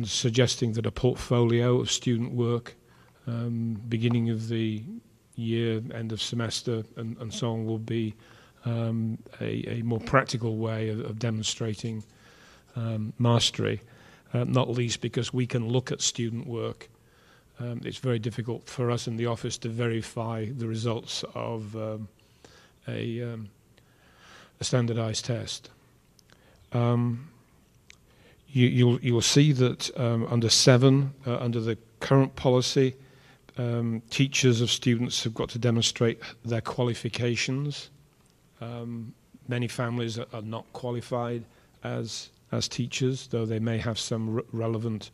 suggesting that a portfolio of student work beginning of the year, end of semester, and so on will be a more practical way of demonstrating mastery, not least because we can look at student work. It's very difficult for us in the office to verify the results of a standardized test. You'll see that under 7, under the current policy, teachers of students have got to demonstrate their qualifications. Many families are not qualified as teachers, though they may have some relevant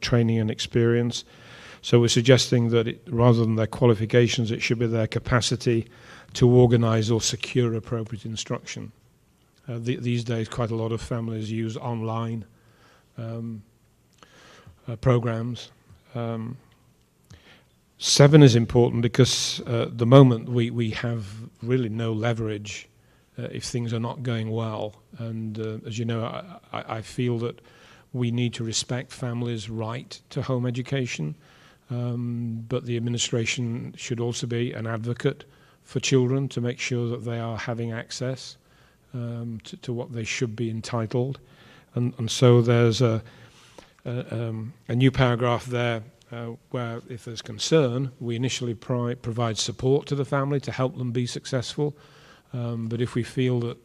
training and experience. So we're suggesting that rather than their qualifications, it should be their capacity to organise or secure appropriate instruction. These days, quite a lot of families use online programs. 7 is important because at the moment we have really no leverage if things are not going well. And as you know, I feel that we need to respect families' right to home education, but the administration should also be an advocate for children to make sure that they are having access to what they should be entitled. And so there's a new paragraph there where if there's concern, we initially provide support to the family to help them be successful. But if we feel that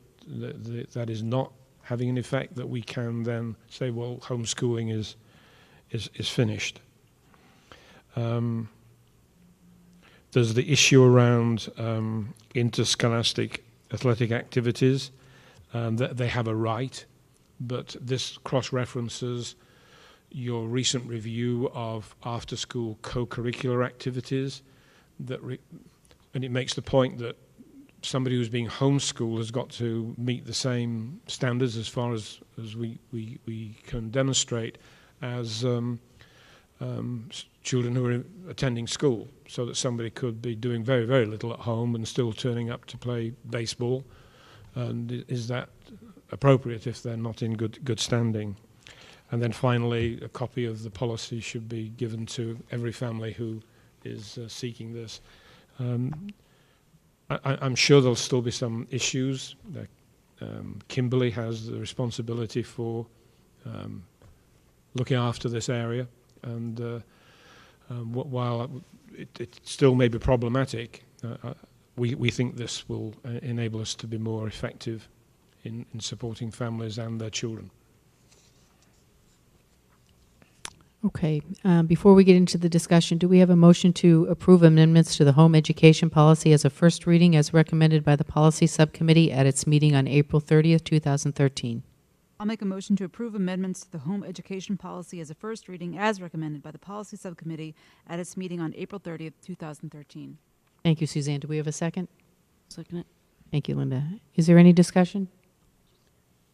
that is not having an effect, that we can then say, well, homeschooling is finished. There's the issue around interscholastic athletic activities, that they have a right, but this cross-references your recent review of after-school co-curricular activities, and it makes the point that somebody who's being homeschooled has got to meet the same standards as far as we can demonstrate as children who are attending school, so that somebody could be doing very, very little at home and still turning up to play baseball. And is that appropriate if they're not in good standing? And then finally, a copy of the policy should be given to every family who is seeking this. I'm sure there'll still be some issues. Kimberly has the responsibility for looking after this area, and while it still may be problematic, we think this will enable us to be more effective in supporting families and their children. Okay. Before we get into the discussion, do we have a motion to approve amendments to the home education policy as a first reading as recommended by the policy subcommittee at its meeting on April 30th, 2013? I'll make a motion to approve amendments to the home education policy as a first reading as recommended by the policy subcommittee at its meeting on April 30th, 2013. Thank you, Suzanne. Do we have a second? Second it. Thank you, Linda. Is there any discussion?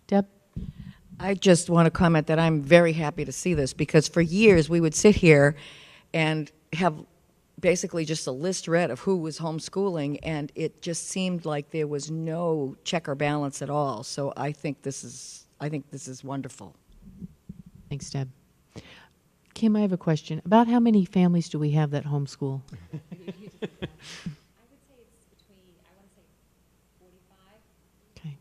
Deb? I just want to comment that I'm very happy to see this, because for years we would sit here and have basically just a list read of who was homeschooling, and it just seemed like there was no check or balance at all. So I think this is wonderful. Thanks, Deb. Kim, I have a question. About how many families do we have that homeschool? Okay.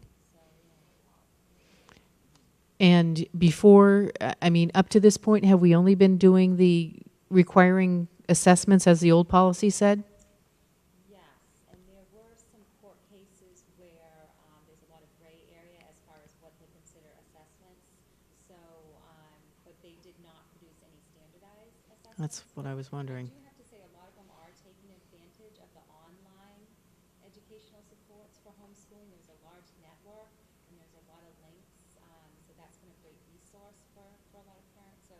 And before, up to this point, have we only been doing the requiring assessments as the old policy said? Yes, and there were some court cases where there's a lot of gray area as far as what they consider assessments. So, but they did not produce any standardized assessments. That's what I was wondering. I do have to say a lot of them are taking advantage of the online educational supports for homeschooling. There's a large network and there's a lot of links. So that's been a great resource for a lot of parents. So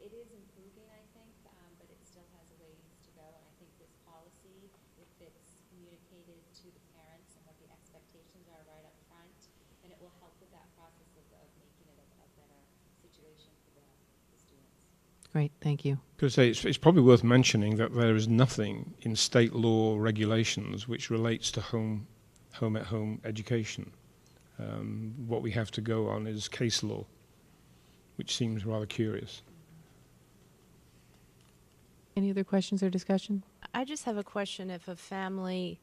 it is improving, I think, but it still has a ways to go. And I think this policy, if it's communicated to the parents and what the expectations are right up front, then it will help with that process of making it a better situation for the students. Great, thank you. It's probably worth mentioning that there is nothing in state law regulations which relates to home education. What we have to go on is case law, which seems rather curious. Any other questions or discussion? I just have a question. If a family,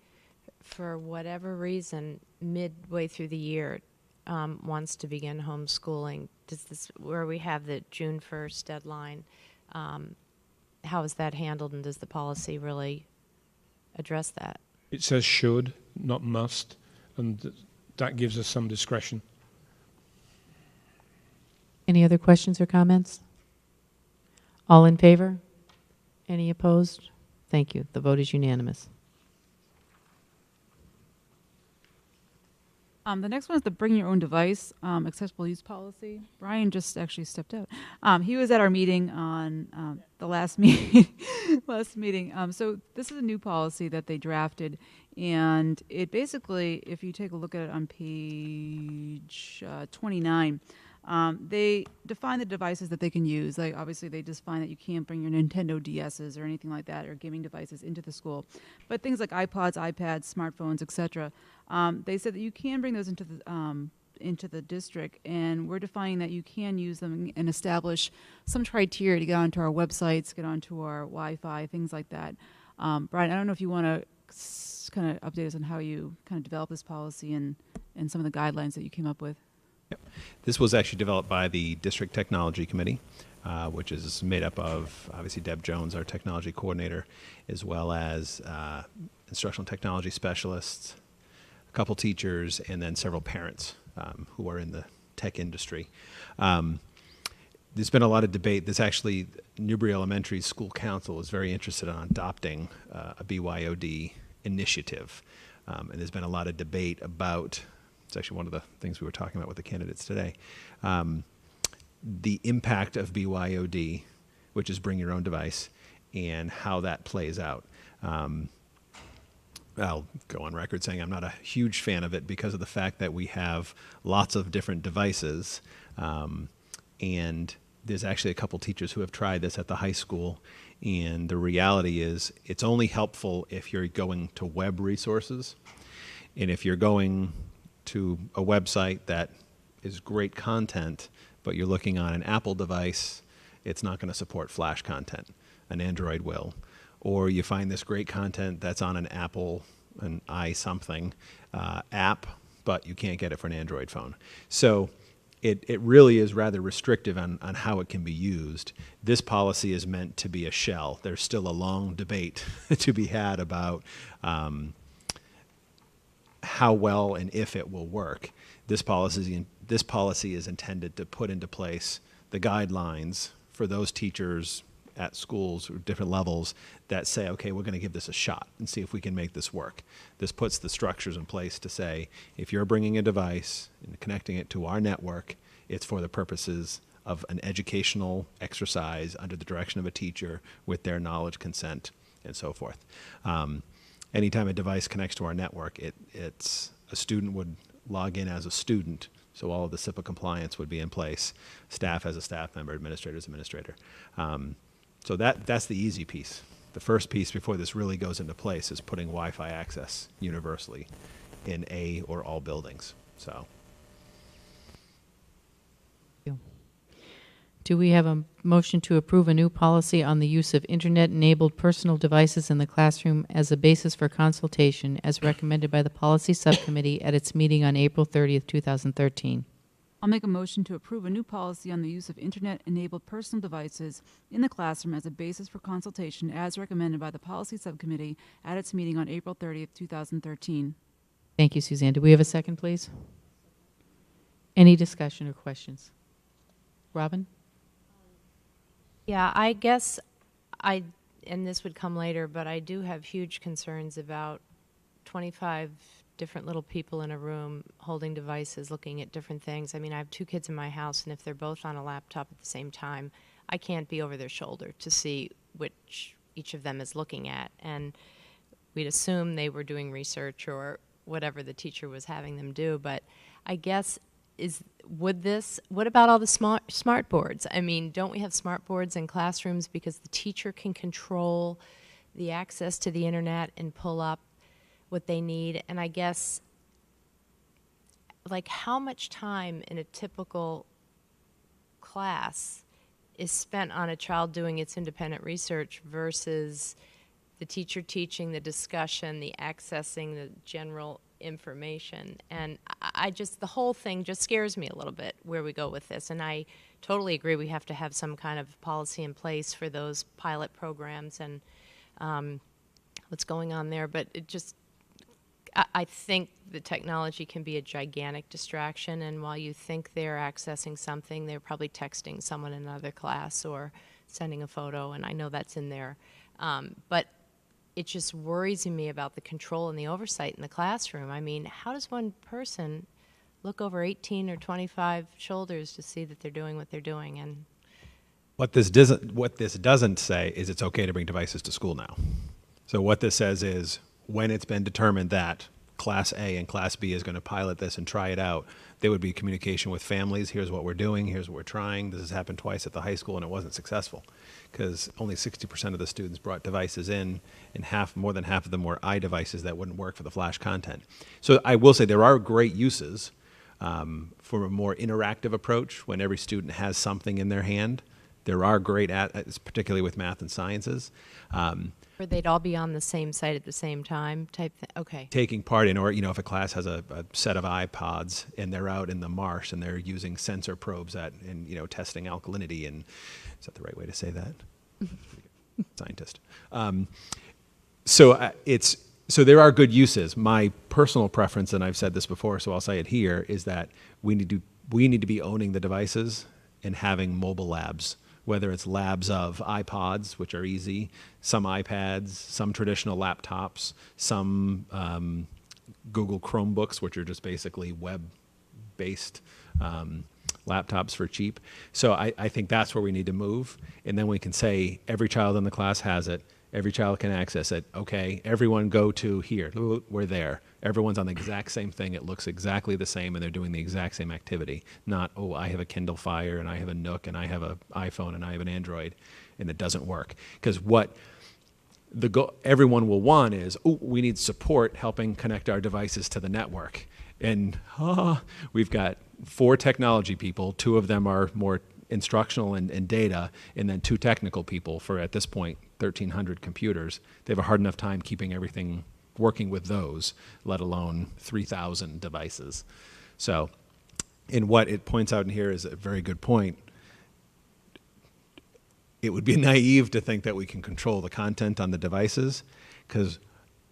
for whatever reason, midway through the year, wants to begin homeschooling, where we have the June 1st deadline, how is that handled, and does the policy really address that? It says should, not must, and that gives us some discretion. Any other questions or comments? All in favor? Any opposed? Thank you. The vote is unanimous. The next one is the bring your own device accessible use policy. Brian just actually stepped out. He was at our meeting on the last meeting. Last meeting. So this is a new policy that they drafted, and it basically, if you take a look at it on page 29. They define the devices that they can use. Like obviously, they define that you can't bring your Nintendo DSs or anything like that, or gaming devices into the school. But things like iPods, iPads, smartphones, etc. They said that you can bring those into the district, and we're defining that you can use them and establish some criteria to get onto our websites, get onto our Wi-Fi, things like that. Brian, I don't know if you want to kind of update us on how you kind of developed this policy and some of the guidelines that you came up with. This was actually developed by the District Technology Committee, which is made up of, obviously, Deb Jones, our technology coordinator, as well as instructional technology specialists, a couple teachers, and then several parents who are in the tech industry. There's been a lot of debate. This actually, Newbury Elementary School Council is very interested in adopting a BYOD initiative. And there's been a lot of debate about, it's actually one of the things we were talking about with the candidates today, the impact of BYOD, which is bring your own device, and how that plays out. I'll go on record saying I'm not a huge fan of it because of the fact that we have lots of different devices, and there's actually a couple teachers who have tried this at the high school, and the reality is it's only helpful if you're going to web resources, and if you're going to a website that is great content, but you're looking on an Apple device, it's not going to support Flash content. An Android will. Or you find this great content that's on an Apple, an iSomething app, but you can't get it for an Android phone. So it really is rather restrictive on how it can be used. This policy is meant to be a shell. There's still a long debate to be had about how well and if it will work. This policy is intended to put into place the guidelines for those teachers at schools or different levels that say, okay, we're going to give this a shot and see if we can make this work. This puts the structures in place to say, if you're bringing a device and connecting it to our network, it's for the purposes of an educational exercise under the direction of a teacher with their knowledge, consent, and so forth. Anytime a device connects to our network, it's a student would log in as a student, so all of the SIPA compliance would be in place. Staff as a staff member, administrator as administrator. So that's the easy piece. The first piece before this really goes into place is putting Wi-Fi access universally in a or all buildings. So. Do we have a motion to approve a new policy on the use of internet-enabled personal devices in the classroom as a basis for consultation as recommended by the Policy Subcommittee at its meeting on April 30th, 2013? I'll make a motion to approve a new policy on the use of internet-enabled personal devices in the classroom as a basis for consultation as recommended by the Policy Subcommittee at its meeting on April 30th, 2013. Thank you, Suzanne. Do we have a second, please? Any discussion or questions? Robin? Yeah, I guess and this would come later, but I do have huge concerns about 25 different little people in a room holding devices, looking at different things. I mean, I have 2 kids in my house, and if they're both on a laptop at the same time, I can't be over their shoulder to see which each of them is looking at. And we'd assume they were doing research or whatever the teacher was having them do, but I guess what about all the smart boards? I mean, don't we have smart boards in classrooms because the teacher can control the access to the internet and pull up what they need? And I guess, like, how much time in a typical class is spent on a child doing its independent research versus the teacher teaching, the discussion, the accessing, the general information? And the whole thing just scares me a little bit where we go with this. And I totally agree we have to have some kind of policy in place for those pilot programs and what's going on there. But I think the technology can be a gigantic distraction, and while you think they're accessing something, they're probably texting someone in another class or sending a photo, and I know that's in there. But it just worries me about the control and the oversight in the classroom. I mean, how does one person look over 18 or 25 shoulders to see that they're doing what they're doing. And What this doesn't say is it's okay to bring devices to school now. So what this says is when it's been determined that Class A and Class B is going to pilot this and try it out, there would be communication with families. Here's what we're doing. Here's what we're trying. This has happened twice at the high school and it wasn't successful because only 60% of the students brought devices in, and more than half of them were iDevices that wouldn't work for the flash content. So I will say there are great uses for a more interactive approach when every student has something in their hand. There are great, particularly with math and sciences. or they'd all be on the same site at the same time type thing? Okay. Taking part in, or if a class has a set of iPods and they're out in the marsh and they're using sensor probes and testing alkalinity, and is that the right way to say that? Scientist. So there are good uses. My personal preference, and I've said this before, so I'll say it here, is that we need to be owning the devices and having mobile labs, whether it's labs of iPods, which are easy, some iPads, some traditional laptops, some Google Chromebooks, which are just basically web-based laptops for cheap. So I think that's where we need to move. And then we can say every child in the class has it. Every child can access it. Okay, everyone go to here. We're there. Everyone's on the exact same thing. It looks exactly the same, and they're doing the exact same activity. Not, oh, I have a Kindle Fire, and I have a Nook, and I have an iPhone, and I have an Android, and it doesn't work. Because what everyone will want is, oh, we need support helping connect our devices to the network. And we've got 4 technology people. 2 of them are more instructional and data, and then 2 technical people for, at this point, 1,300 computers. They have a hard enough time keeping everything working with those, let alone 3,000 devices. So, and what it points out in here is a very good point. It would be naive to think that we can control the content on the devices, because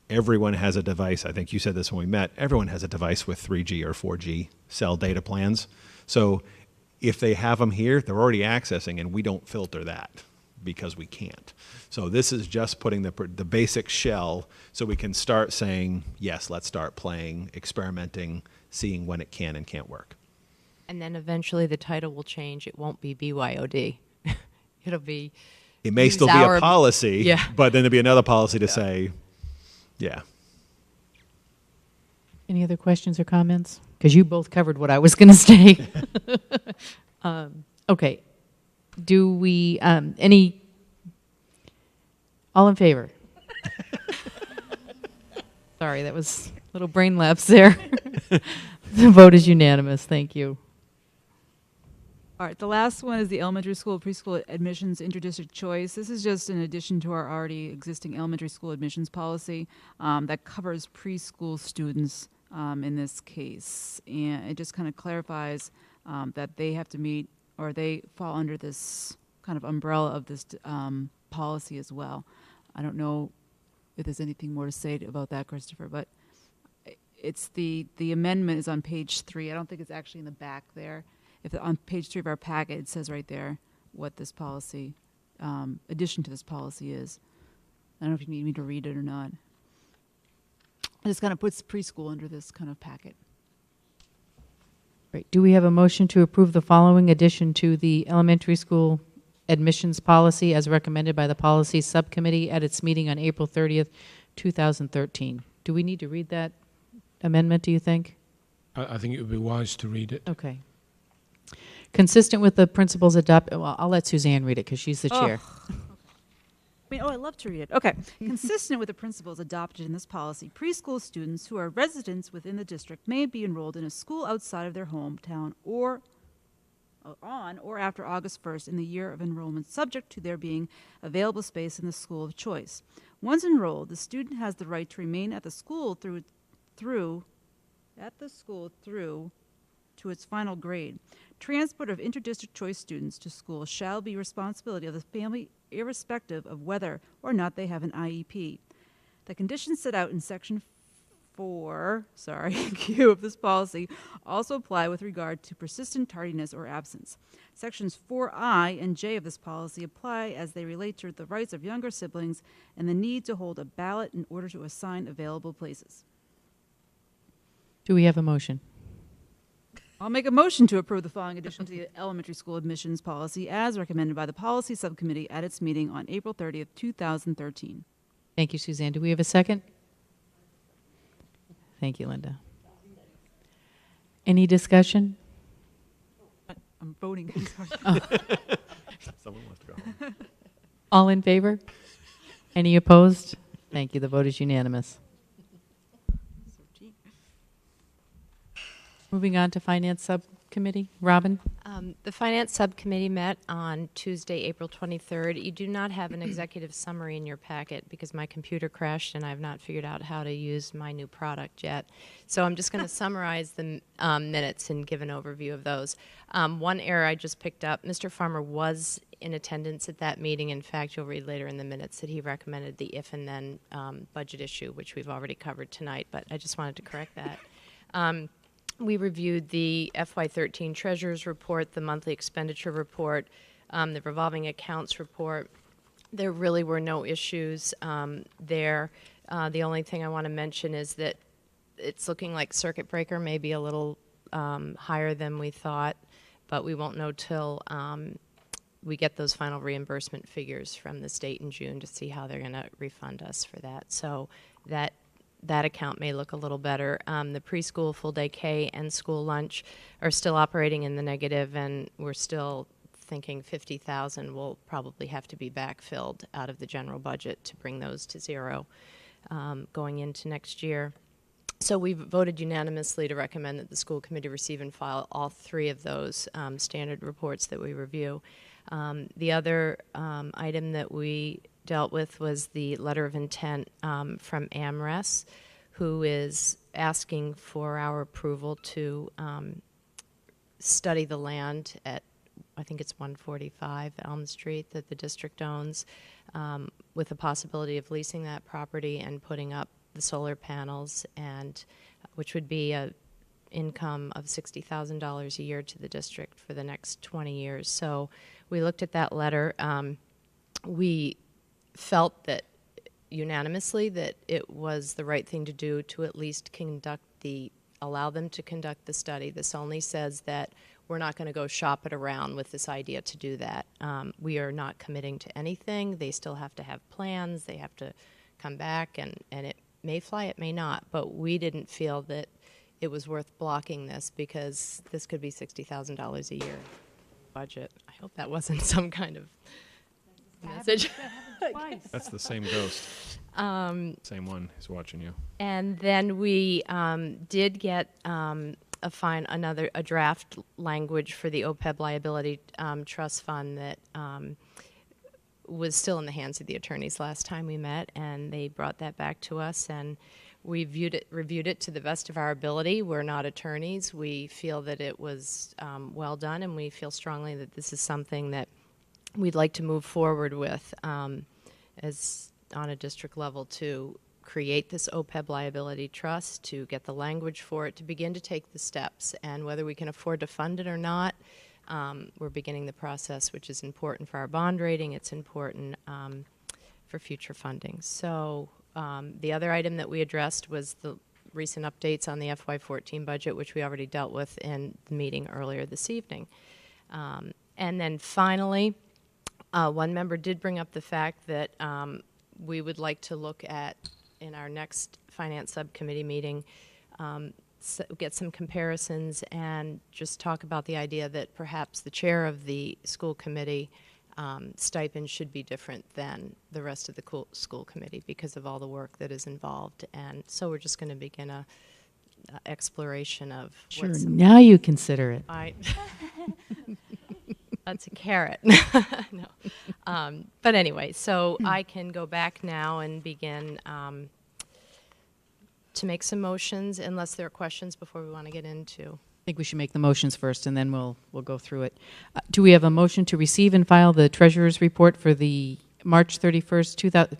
everyone has a device. I think you said this when we met. Everyone has a device with 3G or 4G cell data plans. So if they have them here, they're already accessing, and we don't filter that because we can't. So this is just putting the basic shell so we can start saying, yes, let's start playing, experimenting, seeing when it can and can't work. And then eventually the title will change. It won't be BYOD. It'll be... It may still be a policy, yeah. But then there'll be another policy to say, yeah. Any other questions or comments? Because you both covered what I was going to say. Okay. Do we, all in favor? Sorry, that was a little brain lapse there. The vote is unanimous. Thank you. All right, the last one is the elementary school preschool admissions interdistrict choice. This is just in addition to our already existing elementary school admissions policy that covers preschool students in this case. And it just kind of clarifies that they have to meet, or they fall under this kind of umbrella of this policy as well. I don't know if there's anything more to say about that, Christopher, but it's the amendment is on page 3. I don't think it's actually in the back there. If on page 3 of our packet, it says right there what this policy, addition to this policy is. I don't know if you need me to read it or not. It just kind of puts preschool under this kind of packet. Great. Do we have a motion to approve the following addition to the elementary school admissions policy as recommended by the Policy Subcommittee at its meeting on April 30th, 2013? Do we need to read that amendment, do you think? I think it would be wise to read it. Okay. Consistent with the principles adopted, well, I'll let Suzanne read it because she's the chair. I'd love to read it. Okay. Consistent with the principles adopted in this policy, preschool students who are residents within the district may be enrolled in a school outside of their hometown or on or after August 1st in the year of enrollment, subject to there being available space in the school of choice. Once enrolled, the student has the right to remain at the school through to its final grade. Transport of interdistrict choice students to school shall be responsibility of the family, irrespective of whether or not they have an IEP. The conditions set out in Section 4, Q of this policy also apply with regard to persistent tardiness or absence. Sections 4I and J of this policy apply as they relate to the rights of younger siblings and the need to hold a ballot in order to assign available places. Do we have a motion? I'll make a motion to approve the following addition to the elementary school admissions policy as recommended by the policy subcommittee at its meeting on April 30th, 2013. Thank you, Suzanne. Do we have a second? Thank you, Linda. Any discussion? I'm voting. Someone wants to go home. All in favor? Any opposed? Thank you. The vote is unanimous. Moving on to Finance Subcommittee. Robin? The Finance Subcommittee met on Tuesday, April 23rd. You do not have an executive summary in your packet because my computer crashed and I've not figured out how to use my new product yet. So I'm just going to summarize the minutes and give an overview of those. One error I just picked up, Mr. Farmer was in attendance at that meeting. In fact, you'll read later in the minutes that he recommended the if and then budget issue, which we've already covered tonight, but I just wanted to correct that. We reviewed the FY13 Treasurer's Report, the monthly expenditure report, the revolving accounts report. There really were no issues there. The only thing I want to mention is that it's looking like circuit breaker may be a little higher than we thought, but we won't know till we get those final reimbursement figures from the state in June to see how they're going to refund us for that. So that account may look a little better. The preschool, full day K, and school lunch are still operating in the negative, and we're still thinking 50,000 will probably have to be backfilled out of the general budget to bring those to zero going into next year. So we voted unanimously to recommend that the school committee receive and file all three of those standard reports that we review. The other item that we dealt with was the letter of intent from AmRes, who is asking for our approval to study the land at, I think it's 145 Elm Street that the district owns, with the possibility of leasing that property and putting up the solar panels, and which would be a income of $60,000 a year to the district for the next 20 years. So we looked at that letter. We felt that unanimously that it was the right thing to do to at least allow them to conduct the study. This only says that we're not going to go shop it around with this idea to do that. We are not committing to anything. They still have to have plans. They have to come back, and it may fly, it may not. But we didn't feel that it was worth blocking this because this could be $60,000 a year budget. I hope that wasn't some kind of message. That's the same ghost. Same one who's watching you. And then we did get a draft language for the OPEB liability trust fund that was still in the hands of the attorneys last time we met, and they brought that back to us, and we reviewed it to the best of our ability. We're not attorneys. We feel that it was well done, and we feel strongly that this is something that we'd like to move forward with as on a district level to create this OPEB liability trust, to get the language for it, to begin to take the steps. And whether we can afford to fund it or not, we're beginning the process, which is important for our bond rating. It's important for future funding. So the other item that we addressed was the recent updates on the FY14 budget, which we already dealt with in the meeting earlier this evening. And then finally, one member did bring up the fact that we would like to look at, in our next finance subcommittee meeting, get some comparisons and just talk about the idea that perhaps the chair of the school committee stipend should be different than the rest of the school committee because of all the work that is involved. And so we're just going to begin a exploration of Sure, what's now you consider it. That's a carrot. No. But anyway, so I can go back now and begin to make some motions, unless there are questions before we want to get into. I think we should make the motions first, and then we'll go through it. Do we have a motion to receive and file the treasurer's report for the March 31st, 2000?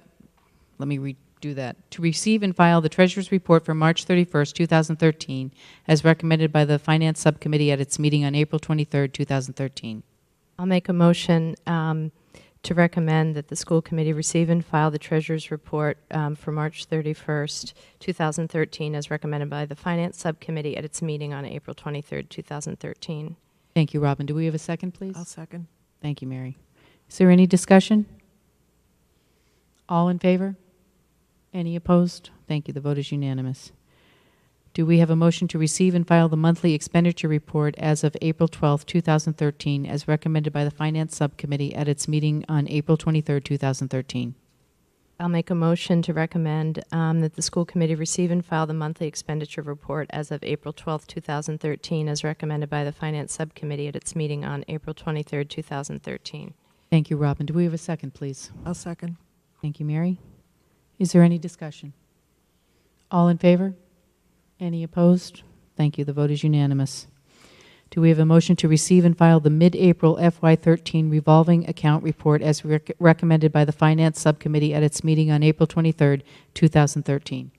Let me redo that. To receive and file the treasurer's report for March 31st, 2013, as recommended by the Finance Subcommittee at its meeting on April 23rd, 2013. I'll make a motion to recommend that the school committee receive and file the treasurer's report for March 31st, 2013, as recommended by the Finance Subcommittee at its meeting on April 23rd, 2013. Thank you, Robin. Do we have a second, please? I'll second. Thank you, Mary. Is there any discussion? All in favor? Any opposed? Thank you. The vote is unanimous. Do we have a motion to receive and file the monthly expenditure report as of April 12th, 2013, as recommended by the Finance Subcommittee at its meeting on April 23rd, 2013? I'll make a motion to recommend that the school committee receive and file the monthly expenditure report as of April 12th, 2013, as recommended by the Finance Subcommittee at its meeting on April 23rd, 2013. Thank you, Robin. Do we have a second, please? I'll second. Thank you, Mary. Is there any discussion? All in favor? Any opposed? Thank you. The vote is unanimous. Do we have a motion to receive and file the mid-April FY13 revolving account report as recommended by the Finance Subcommittee at its meeting on April 23rd, 2013?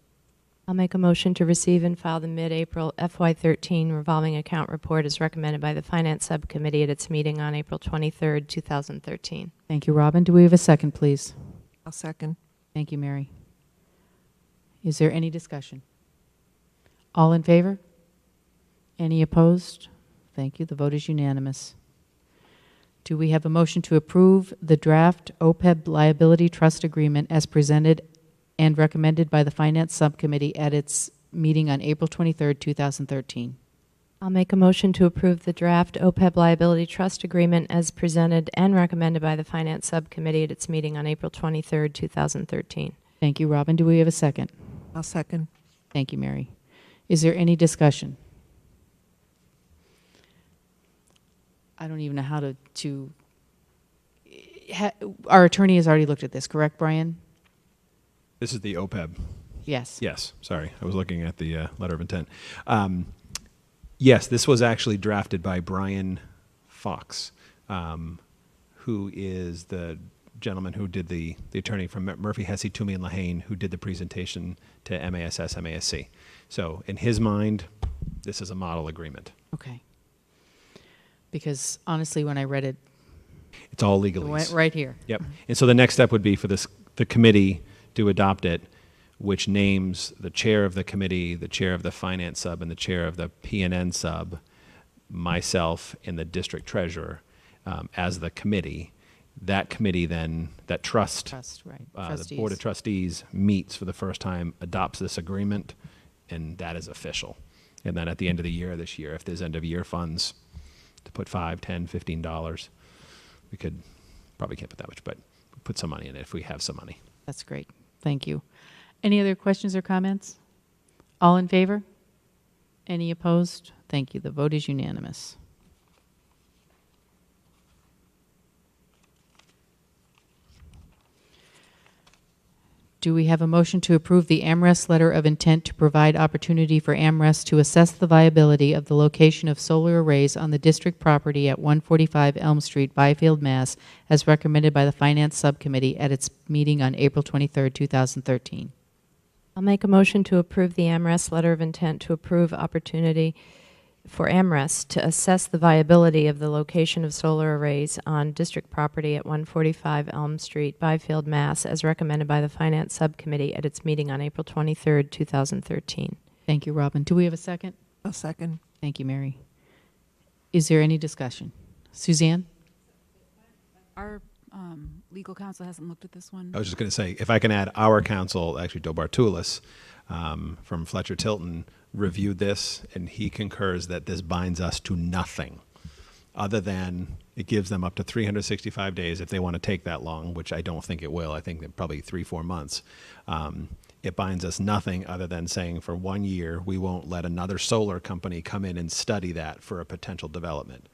I'll make a motion to receive and file the mid-April FY13 revolving account report as recommended by the Finance Subcommittee at its meeting on April 23rd, 2013. Thank you, Robin. Do we have a second, please? I'll second. Thank you, Mary. Is there any discussion? All in favor? Any opposed? Thank you. The vote is unanimous. Do we have a motion to approve the draft OPEB liability trust agreement as presented and recommended by the Finance Subcommittee at its meeting on April 23rd, 2013? I'll make a motion to approve the draft OPEB liability trust agreement as presented and recommended by the Finance Subcommittee at its meeting on April 23rd, 2013. Thank you, Robin. Do we have a second? I'll second. Thank you, Mary. Is there any discussion? I don't even know how our attorney has already looked at this, correct, Brian? This is the OPEB. Yes. Yes, sorry. I was looking at the letter of intent. Yes, this was actually drafted by Brian Fox, who is the gentleman who did the attorney from Murphy, Hesse, Toomey, and Lehane, who did the presentation to MASS, MASC. So in his mind, this is a model agreement. Okay. Because honestly, when I read it, It's all it legalese. went right here. Yep. And so the next step would be for the committee to adopt it, which names the chair of the committee, the chair of the finance sub, and the chair of the PNN sub, myself, and the district treasurer as the committee. That committee then, that trust, Right. the board of trustees meets for the first time, adopts this agreement, and that is official. And then at the end of the year this year, if there's end of year funds to put $5, $10, $15, we could, probably can't put that much, but put some money in it if we have some money. That's great. Thank you. Any other questions or comments? All in favor? Any opposed? Thank you. The vote is unanimous. Do we have a motion to approve the AmRest letter of intent to provide opportunity for AmRest to assess the viability of the location of solar arrays on the district property at 145 Elm Street, Byfield, Mass., as recommended by the Finance Subcommittee at its meeting on April 23, 2013? I'll make a motion to approve the AmRest letter of intent to approve opportunity for AmRest to assess the viability of the location of solar arrays on district property at 145 Elm Street, Byfield, Mass., as recommended by the Finance Subcommittee at its meeting on April 23, 2013. Thank you, Robin. Do we have a second? I'll second. Thank you, Mary. Is there any discussion? Suzanne? Our legal counsel hasn't looked at this one. I was just going to say, if I can add, our counsel, actually Joe Bartulis from Fletcher Tilton, reviewed this, and he concurs that this binds us to nothing other than it gives them up to 365 days if they want to take that long, which I don't think it will. I think that probably 3-4 months. It binds us nothing other than saying for 1 year we won't let another solar company come in and study that for a potential development.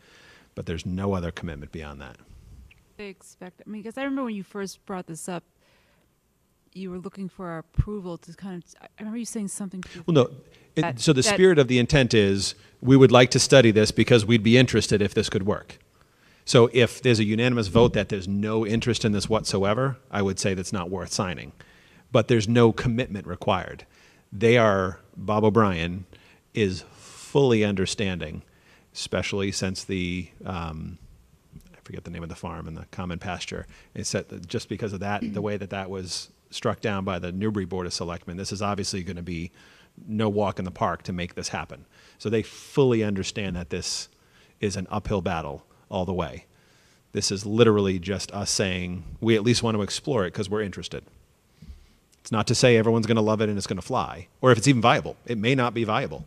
But there's no other commitment beyond that. They expect, I mean, because I remember when you first brought this up, you were looking for our approval to kind of, I remember you saying something to Well, no. So the spirit of the intent is we would like to study this because we'd be interested if this could work. So if there's a unanimous vote that there's no interest in this whatsoever, I would say that's not worth signing. But there's no commitment required. Bob O'Brien is fully understanding, especially since I forget the name of the farm and the common pasture. It said that just because of that, the way that that was struck down by the Newbury Board of Selectmen, this is obviously going to be no walk in the park to make this happen. So they fully understand that this is an uphill battle all the way. This is literally just us saying, we at least want to explore it because we're interested. It's not to say everyone's going to love it and it's going to fly, or if it's even viable. It may not be viable.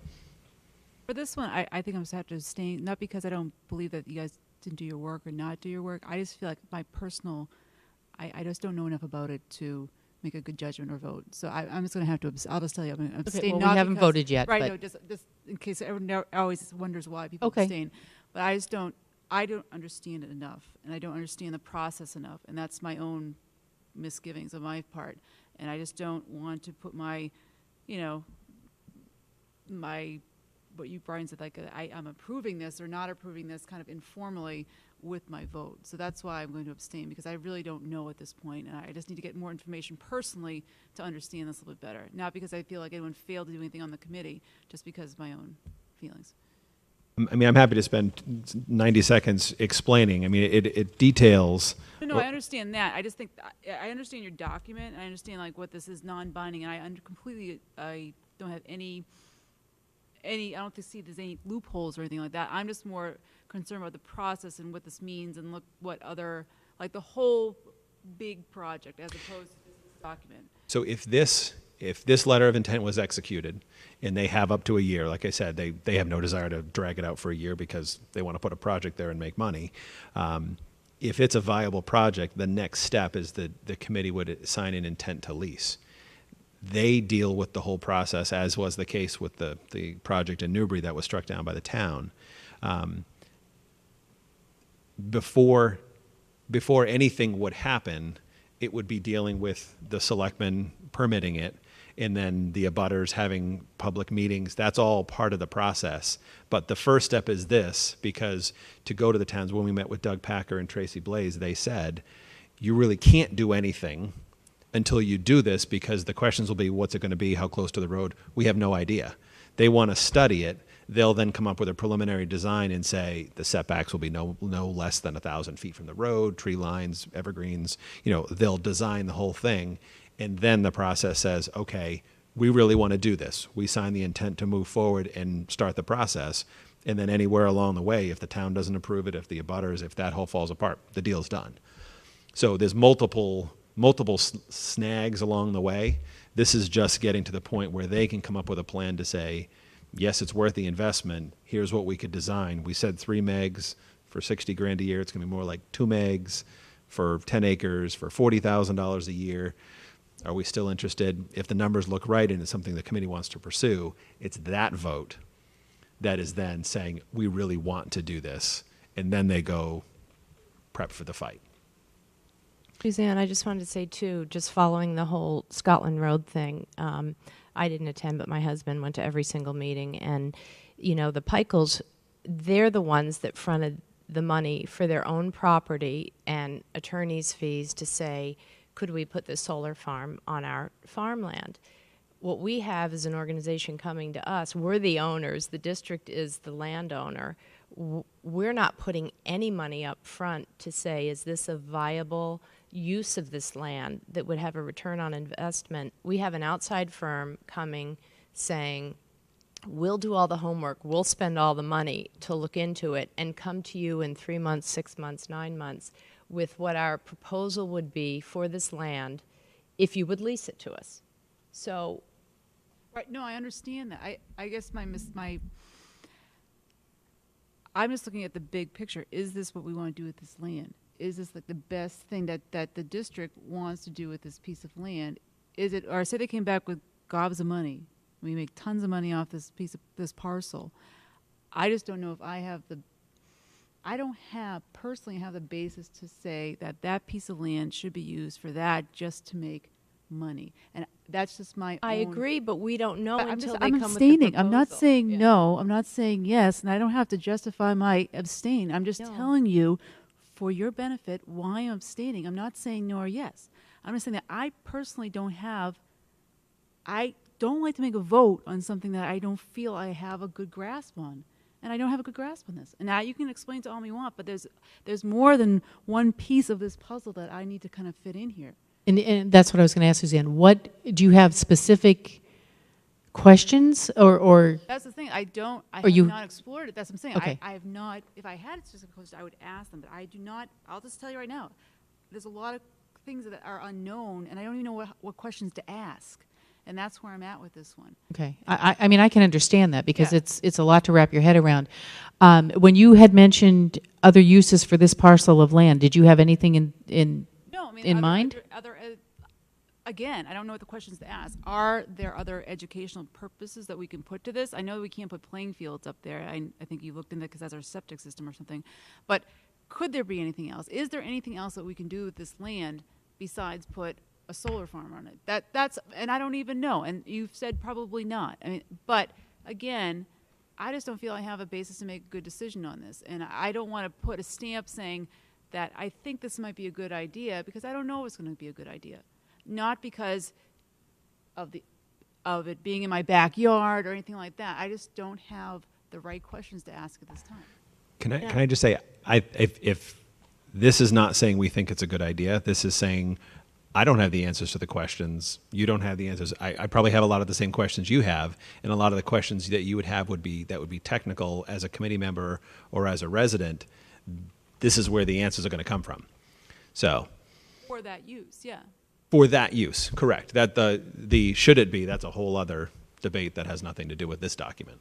For this one, I think I'm going to have to abstain, not because I don't believe that you guys didn't do your work or not do your work. I just feel like my personal, I just don't know enough about it to make a good judgment or vote. So I'm just going to have to, I'll just tell you, I'm going to abstain. well, we not haven't because- voted yet, Right, but- no, just in case everyone always wonders why people Okay. abstain. But I don't understand it enough, and I don't understand the process enough, and that's my own misgivings on my part. And I just don't want to put my, what you, Brian, said, like, I'm approving this or not approving this kind of informally with my vote. So that's why I'm going to abstain, because I really don't know at this point, and I just need to get more information personally to understand this a little bit better. Not because I feel like anyone failed to do anything on the committee, just because of my own feelings. I mean, I'm happy to spend 90 seconds explaining. I mean, it details. No, I understand that. I just think I understand your document. I understand like what this is non-binding, and I don't have any. I don't see there's any loopholes or anything like that. I'm just more concerned about the process and what this means, and look what other, like the whole big project as opposed to this document. So if this letter of intent was executed, and they have up to a year, like I said, they have no desire to drag it out for a year because they want to put a project there and make money. If it's a viable project, the next step is the committee would sign an intent to lease. They deal with the whole process, as was the case with the project in Newbury that was struck down by the town. Before anything would happen, it would be dealing with the selectmen permitting it, and then the abutters having public meetings. That's all part of the process. But the first step is this, because to go to the towns, when we met with Doug Packer and Tracy Blaze, they said, you really can't do anything until you do this, because the questions will be, what's it going to be? How close to the road? We have no idea. They want to study it. They'll then come up with a preliminary design and say the setbacks will be no less than 1,000 feet from the road, tree lines, evergreens. They'll design the whole thing. And then the process says, okay, we really want to do this. We sign the intent to move forward and start the process. And then anywhere along the way, if the town doesn't approve it, if the abutters, if that whole falls apart, the deal's done. So there's multiple snags along the way. This is just getting to the point where they can come up with a plan to say, yes, it's worth the investment. Here's what we could design. We said 3 megs for 60 grand a year. It's going to be more like 2 megs for 10 acres for $40,000 a year. Are we still interested? If the numbers look right and it's something the committee wants to pursue, it's that vote that is then saying, we really want to do this. And then they go prep for the fight. Suzanne, I just wanted to say, too, just following the whole Scotland Road thing, I didn't attend, but my husband went to every single meeting. And, the Pikel's, they're the ones that fronted the money for their own property and attorney's fees to say, could we put this solar farm on our farmland? What we have is an organization coming to us. We're the owners. The district is the landowner. We're not putting any money up front to say, is this a viable use of this land that would have a return on investment? We have an outside firm coming saying, we'll do all the homework, we'll spend all the money to look into it and come to you in 3 months, 6 months, 9 months with what our proposal would be for this land if you would lease it to us. So, Right, no, I understand that. I guess I'm just looking at the big picture. Is this what we want to do with this land? Is this like the best thing that the district wants to do with this piece of land? Is it, or say they came back with gobs of money, we make tons of money off this parcel. I just don't know if I don't personally have the basis to say that piece of land should be used for that just to make money. And that's just my I own. agree, but we don't know But until I'm they come abstaining. with the proposal. I'm not saying Yeah. no. I'm not saying yes, and I don't have to justify my abstain. I'm just No. telling you, for your benefit, why I'm abstaining. I'm not saying no or yes. I'm just saying that I personally don't have. I don't like to make a vote on something that I don't feel I have a good grasp on. and I don't have a good grasp on this. And now you can explain to all you want, but there's more than one piece of this puzzle that I need to kind of fit in here. And that's what I was going to ask, Suzanne. What do you have specific questions or That's the thing. I Or have you- not explored it. That's what I'm saying. Okay. I have not. If I had specific questions, I would ask them. But I do not. I'll just tell you right now. There's a lot of things that are unknown, and I don't even know what questions to ask. And that's where I'm at with this one. Okay, I mean, I can understand that because Yeah. it's a lot to wrap your head around. When you had mentioned other uses for this parcel of land, did you have anything in No, I mean, in mind? Again, I don't know what the questions to ask. Are there other educational purposes that we can put to this? I know we can't put playing fields up there. I think you looked into that because that's our septic system or something. But could there be anything else? Is there anything else that we can do with this land besides put a solar farm on it? That's and I don't even know. And you've said probably not. I mean, but again, I just don't feel I have a basis to make a good decision on this. And I don't want to put a stamp saying that I think this might be a good idea because I don't know if it's going to be a good idea. Not because of it being in my backyard or anything like that. I just don't have the right questions to ask at this time. Can I just say, if this is not saying we think it's a good idea, this is saying I don't have the answers to the questions. You don't have the answers. I probably have a lot of the same questions you have, and a lot of the questions that you would have would be technical as a committee member or as a resident. This is where the answers are going to come from. So For that use, yeah. for that use, correct. That the should it be, that's a whole other debate that has nothing to do with this document.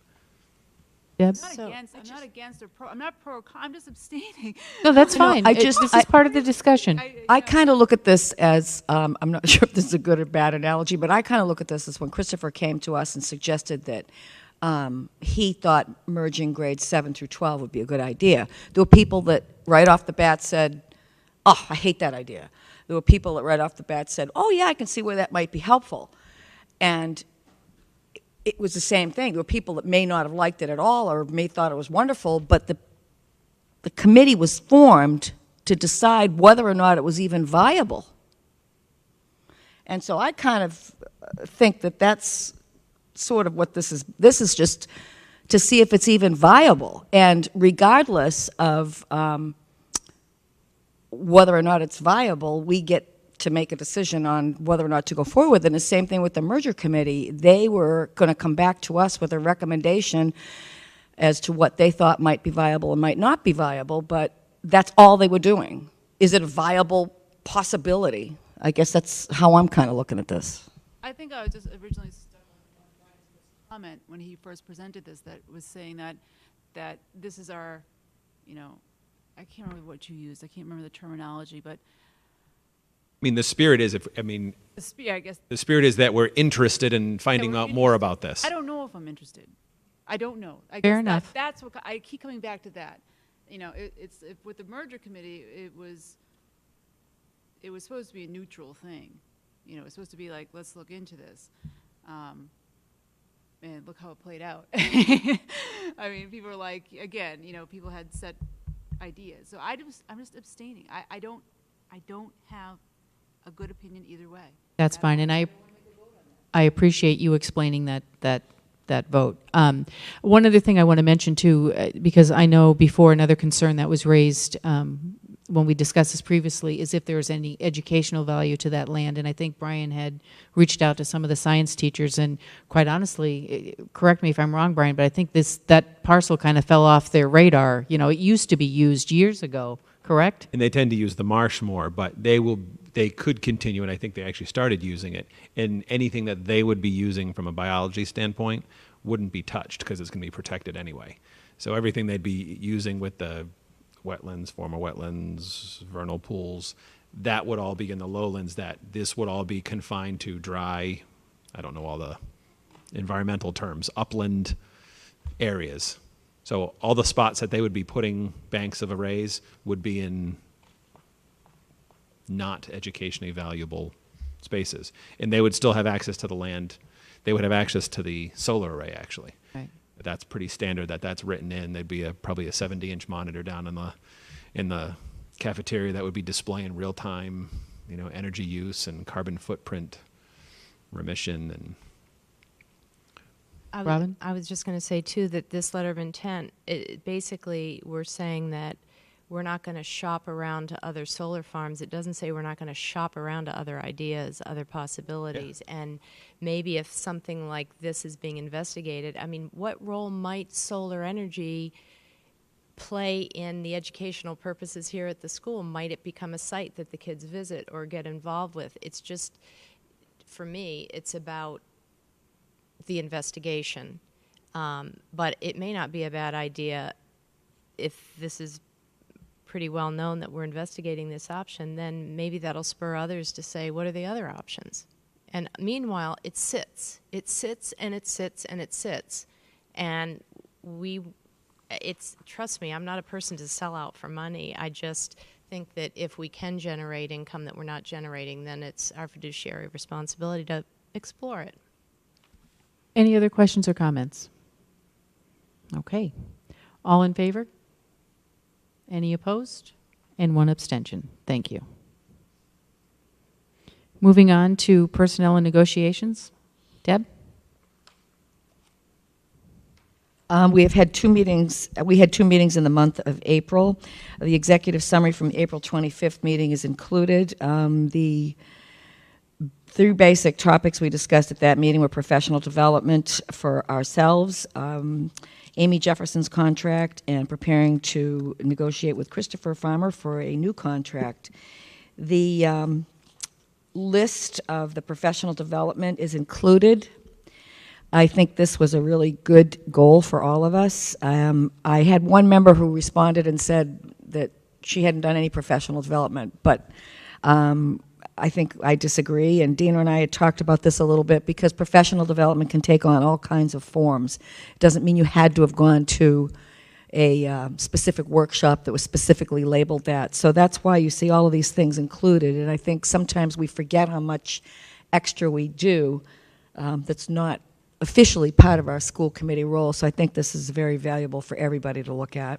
Deb? I'm not against or pro. I'm not pro. I'm just abstaining. No, that's No, fine. This is part of the discussion. I kind of look at this as, I'm not sure if this is a good or bad analogy, but I kind of look at this as when Christopher came to us and suggested that he thought merging grades 7 through 12 would be a good idea. There were people that right off the bat said, oh, I hate that idea. There were people that right off the bat said, oh, yeah, I can see where that might be helpful. And it was the same thing. There were people that may not have liked it at all or may thought it was wonderful, but the committee was formed to decide whether or not it was even viable. And so I kind of think that that's sort of what this is. This is just to see if it's even viable. And regardless of whether or not it's viable, we get to make a decision on whether or not to go forward with it. And the same thing with the merger committee. They were going to come back to us with a recommendation as to what they thought might be viable and might not be viable, but that's all they were doing. Is it a viable possibility? I guess that's how I'm kind of looking at this. I think I was just originally stuck on Brian's comment when he first presented this, that was saying that this is our, I can't remember what you used. I can't remember the terminology, but I mean, the spirit is, I guess. the spirit is that we're interested in finding out more about this. I don't know if I'm interested. I don't know. I Fair guess enough. That's what I keep coming back to that. It's with the merger committee, it was supposed to be a neutral thing. It's supposed to be like, let's look into this. And look how it played out. I mean, people were like, again, people had set ideas. So I'm just abstaining. I don't have a good opinion either way. That's fine, and I appreciate you explaining that vote. One other thing I want to mention too, because I know before another concern that was raised when we discussed this previously is if there's any educational value to that land, and I think Brian had reached out to some of the science teachers, and quite honestly, correct me if I'm wrong, Brian, but I think that parcel kind of fell off their radar. It used to be used years ago, correct? And they tend to use the marsh more, but they could continue, and I think they actually started using it. And anything that they would be using from a biology standpoint wouldn't be touched because it's going to be protected anyway. So everything they'd be using with the wetlands, former wetlands, vernal pools, that would all be in the lowlands. That this would all be confined to dry, I don't know all the environmental terms, upland areas. So all the spots that they would be putting banks of arrays would be in not educationally valuable spaces. And they would still have access to the land. They would have access to the solar array, actually. Right. That's pretty standard that's written in. There'd be probably a 70-inch monitor down in the cafeteria that would be displaying real-time, energy use and carbon footprint remission and Robin? I was just going to say, too, that this letter of intent, basically, we're saying that we're not going to shop around to other solar farms. It doesn't say we're not going to shop around to other ideas, other possibilities. Yeah. And maybe if something like this is being investigated, I mean, what role might solar energy play in the educational purposes here at the school? Might it become a site that the kids visit or get involved with? It's just, for me, it's about the investigation. But it may not be a bad idea if this is pretty well known that we're investigating this option, then maybe that'll spur others to say, what are the other options? And meanwhile, it sits. It sits and it sits and it sits. And trust me, I'm not a person to sell out for money. I just think that if we can generate income that we're not generating, then it's our fiduciary responsibility to explore it. Any other questions or comments? Okay. All in favor? Any opposed? And one abstention. Thank you. Moving on to personnel and negotiations. Deb? We have had 2 meetings. We had 2 meetings in the month of April. The executive summary from the April 25th meeting is included. The 3 basic topics we discussed at that meeting were professional development for ourselves, Amy Jefferson's contract, and preparing to negotiate with Christopher Farmer for a new contract. The list of the professional development is included. I think this was a really good goal for all of us. I had one member who responded and said that she hadn't done any professional development, but I think I disagree, and Dina and I had talked about this a little bit, because professional development can take on all kinds of forms. It doesn't mean you had to have gone to a specific workshop that was specifically labeled that. So that's why you see all of these things included, and I think sometimes we forget how much extra we do that's not officially part of our school committee role, so I think this is very valuable for everybody to look at.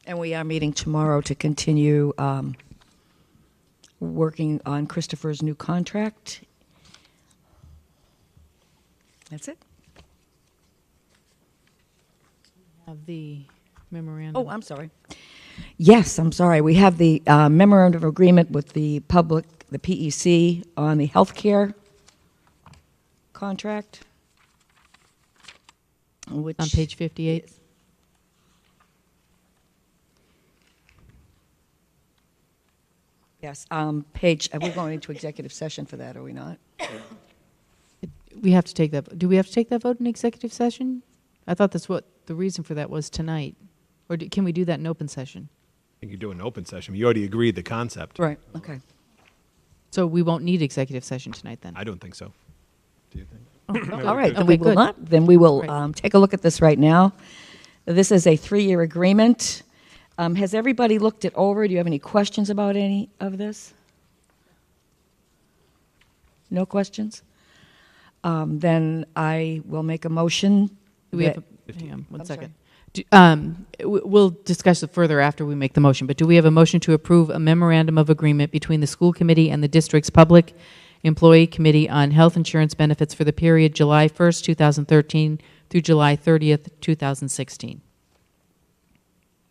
And we are meeting tomorrow to continue working on Christopher's new contract. That's it. Have the memorandum. Oh, I'm sorry. Yes, I'm sorry. We have the memorandum of agreement with the public, the PEC, on the healthcare contract. Which On page 58. is- Yes, we're going into executive session for that, are we not? We have to take that. Do we have to take that vote in executive session? I thought that's what the reason for that was tonight. Or can we do that in open session? I think you do an open session. You already agreed the concept. Right, okay. So we won't need executive session tonight then? I don't think so. Do you think? All right, then Okay, we will good. not. Then we will Right. take a look at this right now. This is a 3-year agreement. Has everybody looked it over? Do you have any questions about any of this? No questions? Then I will make a motion. Do we have that- hang on one I'm second. We'll discuss it further after we make the motion, but do we have a motion to approve a memorandum of agreement between the school committee and the district's public employee committee on health insurance benefits for the period July 1st, 2013 through July 30th, 2016?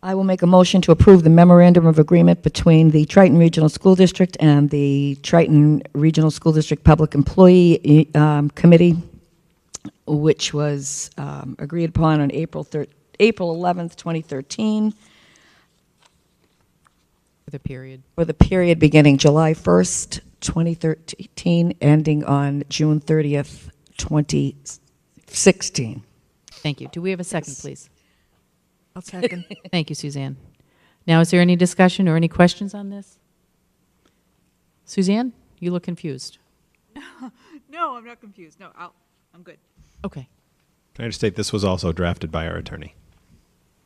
I will make a motion to approve the memorandum of agreement between the Triton Regional School District and the Triton Regional School District Public Employee Committee, which was agreed upon on April 11th, 2013, For the period. for the period beginning July 1st, 2013, ending on June 30th, 2016. Thank you. Do we have a second, please? I'll second. Thank you, Suzanne. Now, is there any discussion or any questions on this? Suzanne, you look confused. No, I'm not confused. No, I'm good. Okay. Can I just state this was also drafted by our attorney?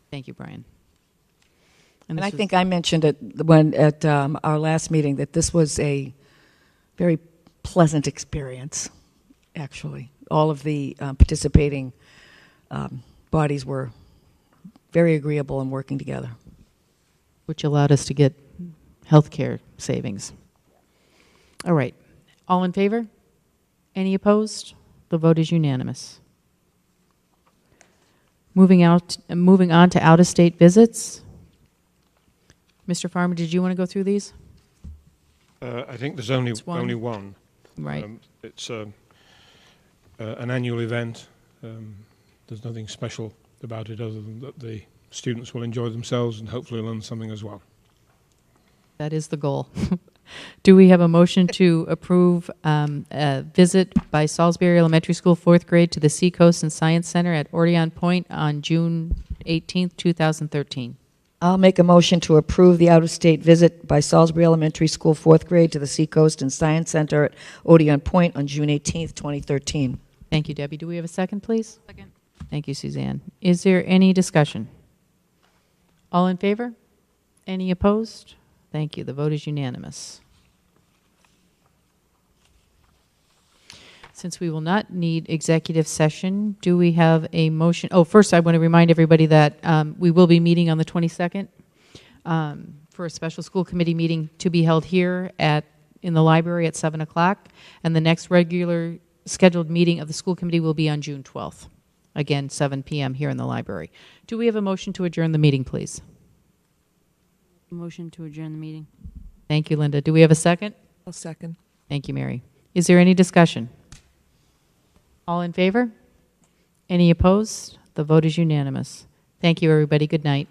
Thank you, Brian. And this I was- think I mentioned it at our last meeting that this was a very pleasant experience, actually. All of the participating bodies were very agreeable in working together. which allowed us to get health care savings. All right. All in favor? Any opposed? The vote is unanimous. Moving on to out-of-state visits. Mr. Farmer, did you want to go through these? I think there's only It's one. only one. Right. It's an annual event. There's nothing special about it other than that the students will enjoy themselves and hopefully learn something as well. That is the goal. Do we have a motion to approve a visit by Salisbury Elementary School 4th grade to the Seacoast and Science Center at Oregon Point on June 18th, 2013? I'll make a motion to approve the out-of-state visit by Salisbury Elementary School 4th grade to the Seacoast and Science Center at Odeon Point on June 18th, 2013. Thank you, Debbie. Do we have a second, please? Second. Thank you, Suzanne. Is there any discussion? All in favor? Any opposed? Thank you. The vote is unanimous. Since we will not need executive session, do we have a motion? Oh, first I want to remind everybody that we will be meeting on the 22nd for a special school committee meeting to be held here in the library at 7 o'clock. And the next regular scheduled meeting of the school committee will be on June 12th. Again, 7 p.m. here in the library. Do we have a motion to adjourn the meeting, please? Motion to adjourn the meeting. Thank you, Linda. Do we have a second? I'll second. Thank you, Mary. Is there any discussion? All in favor? Any opposed? The vote is unanimous. Thank you, everybody. Good night.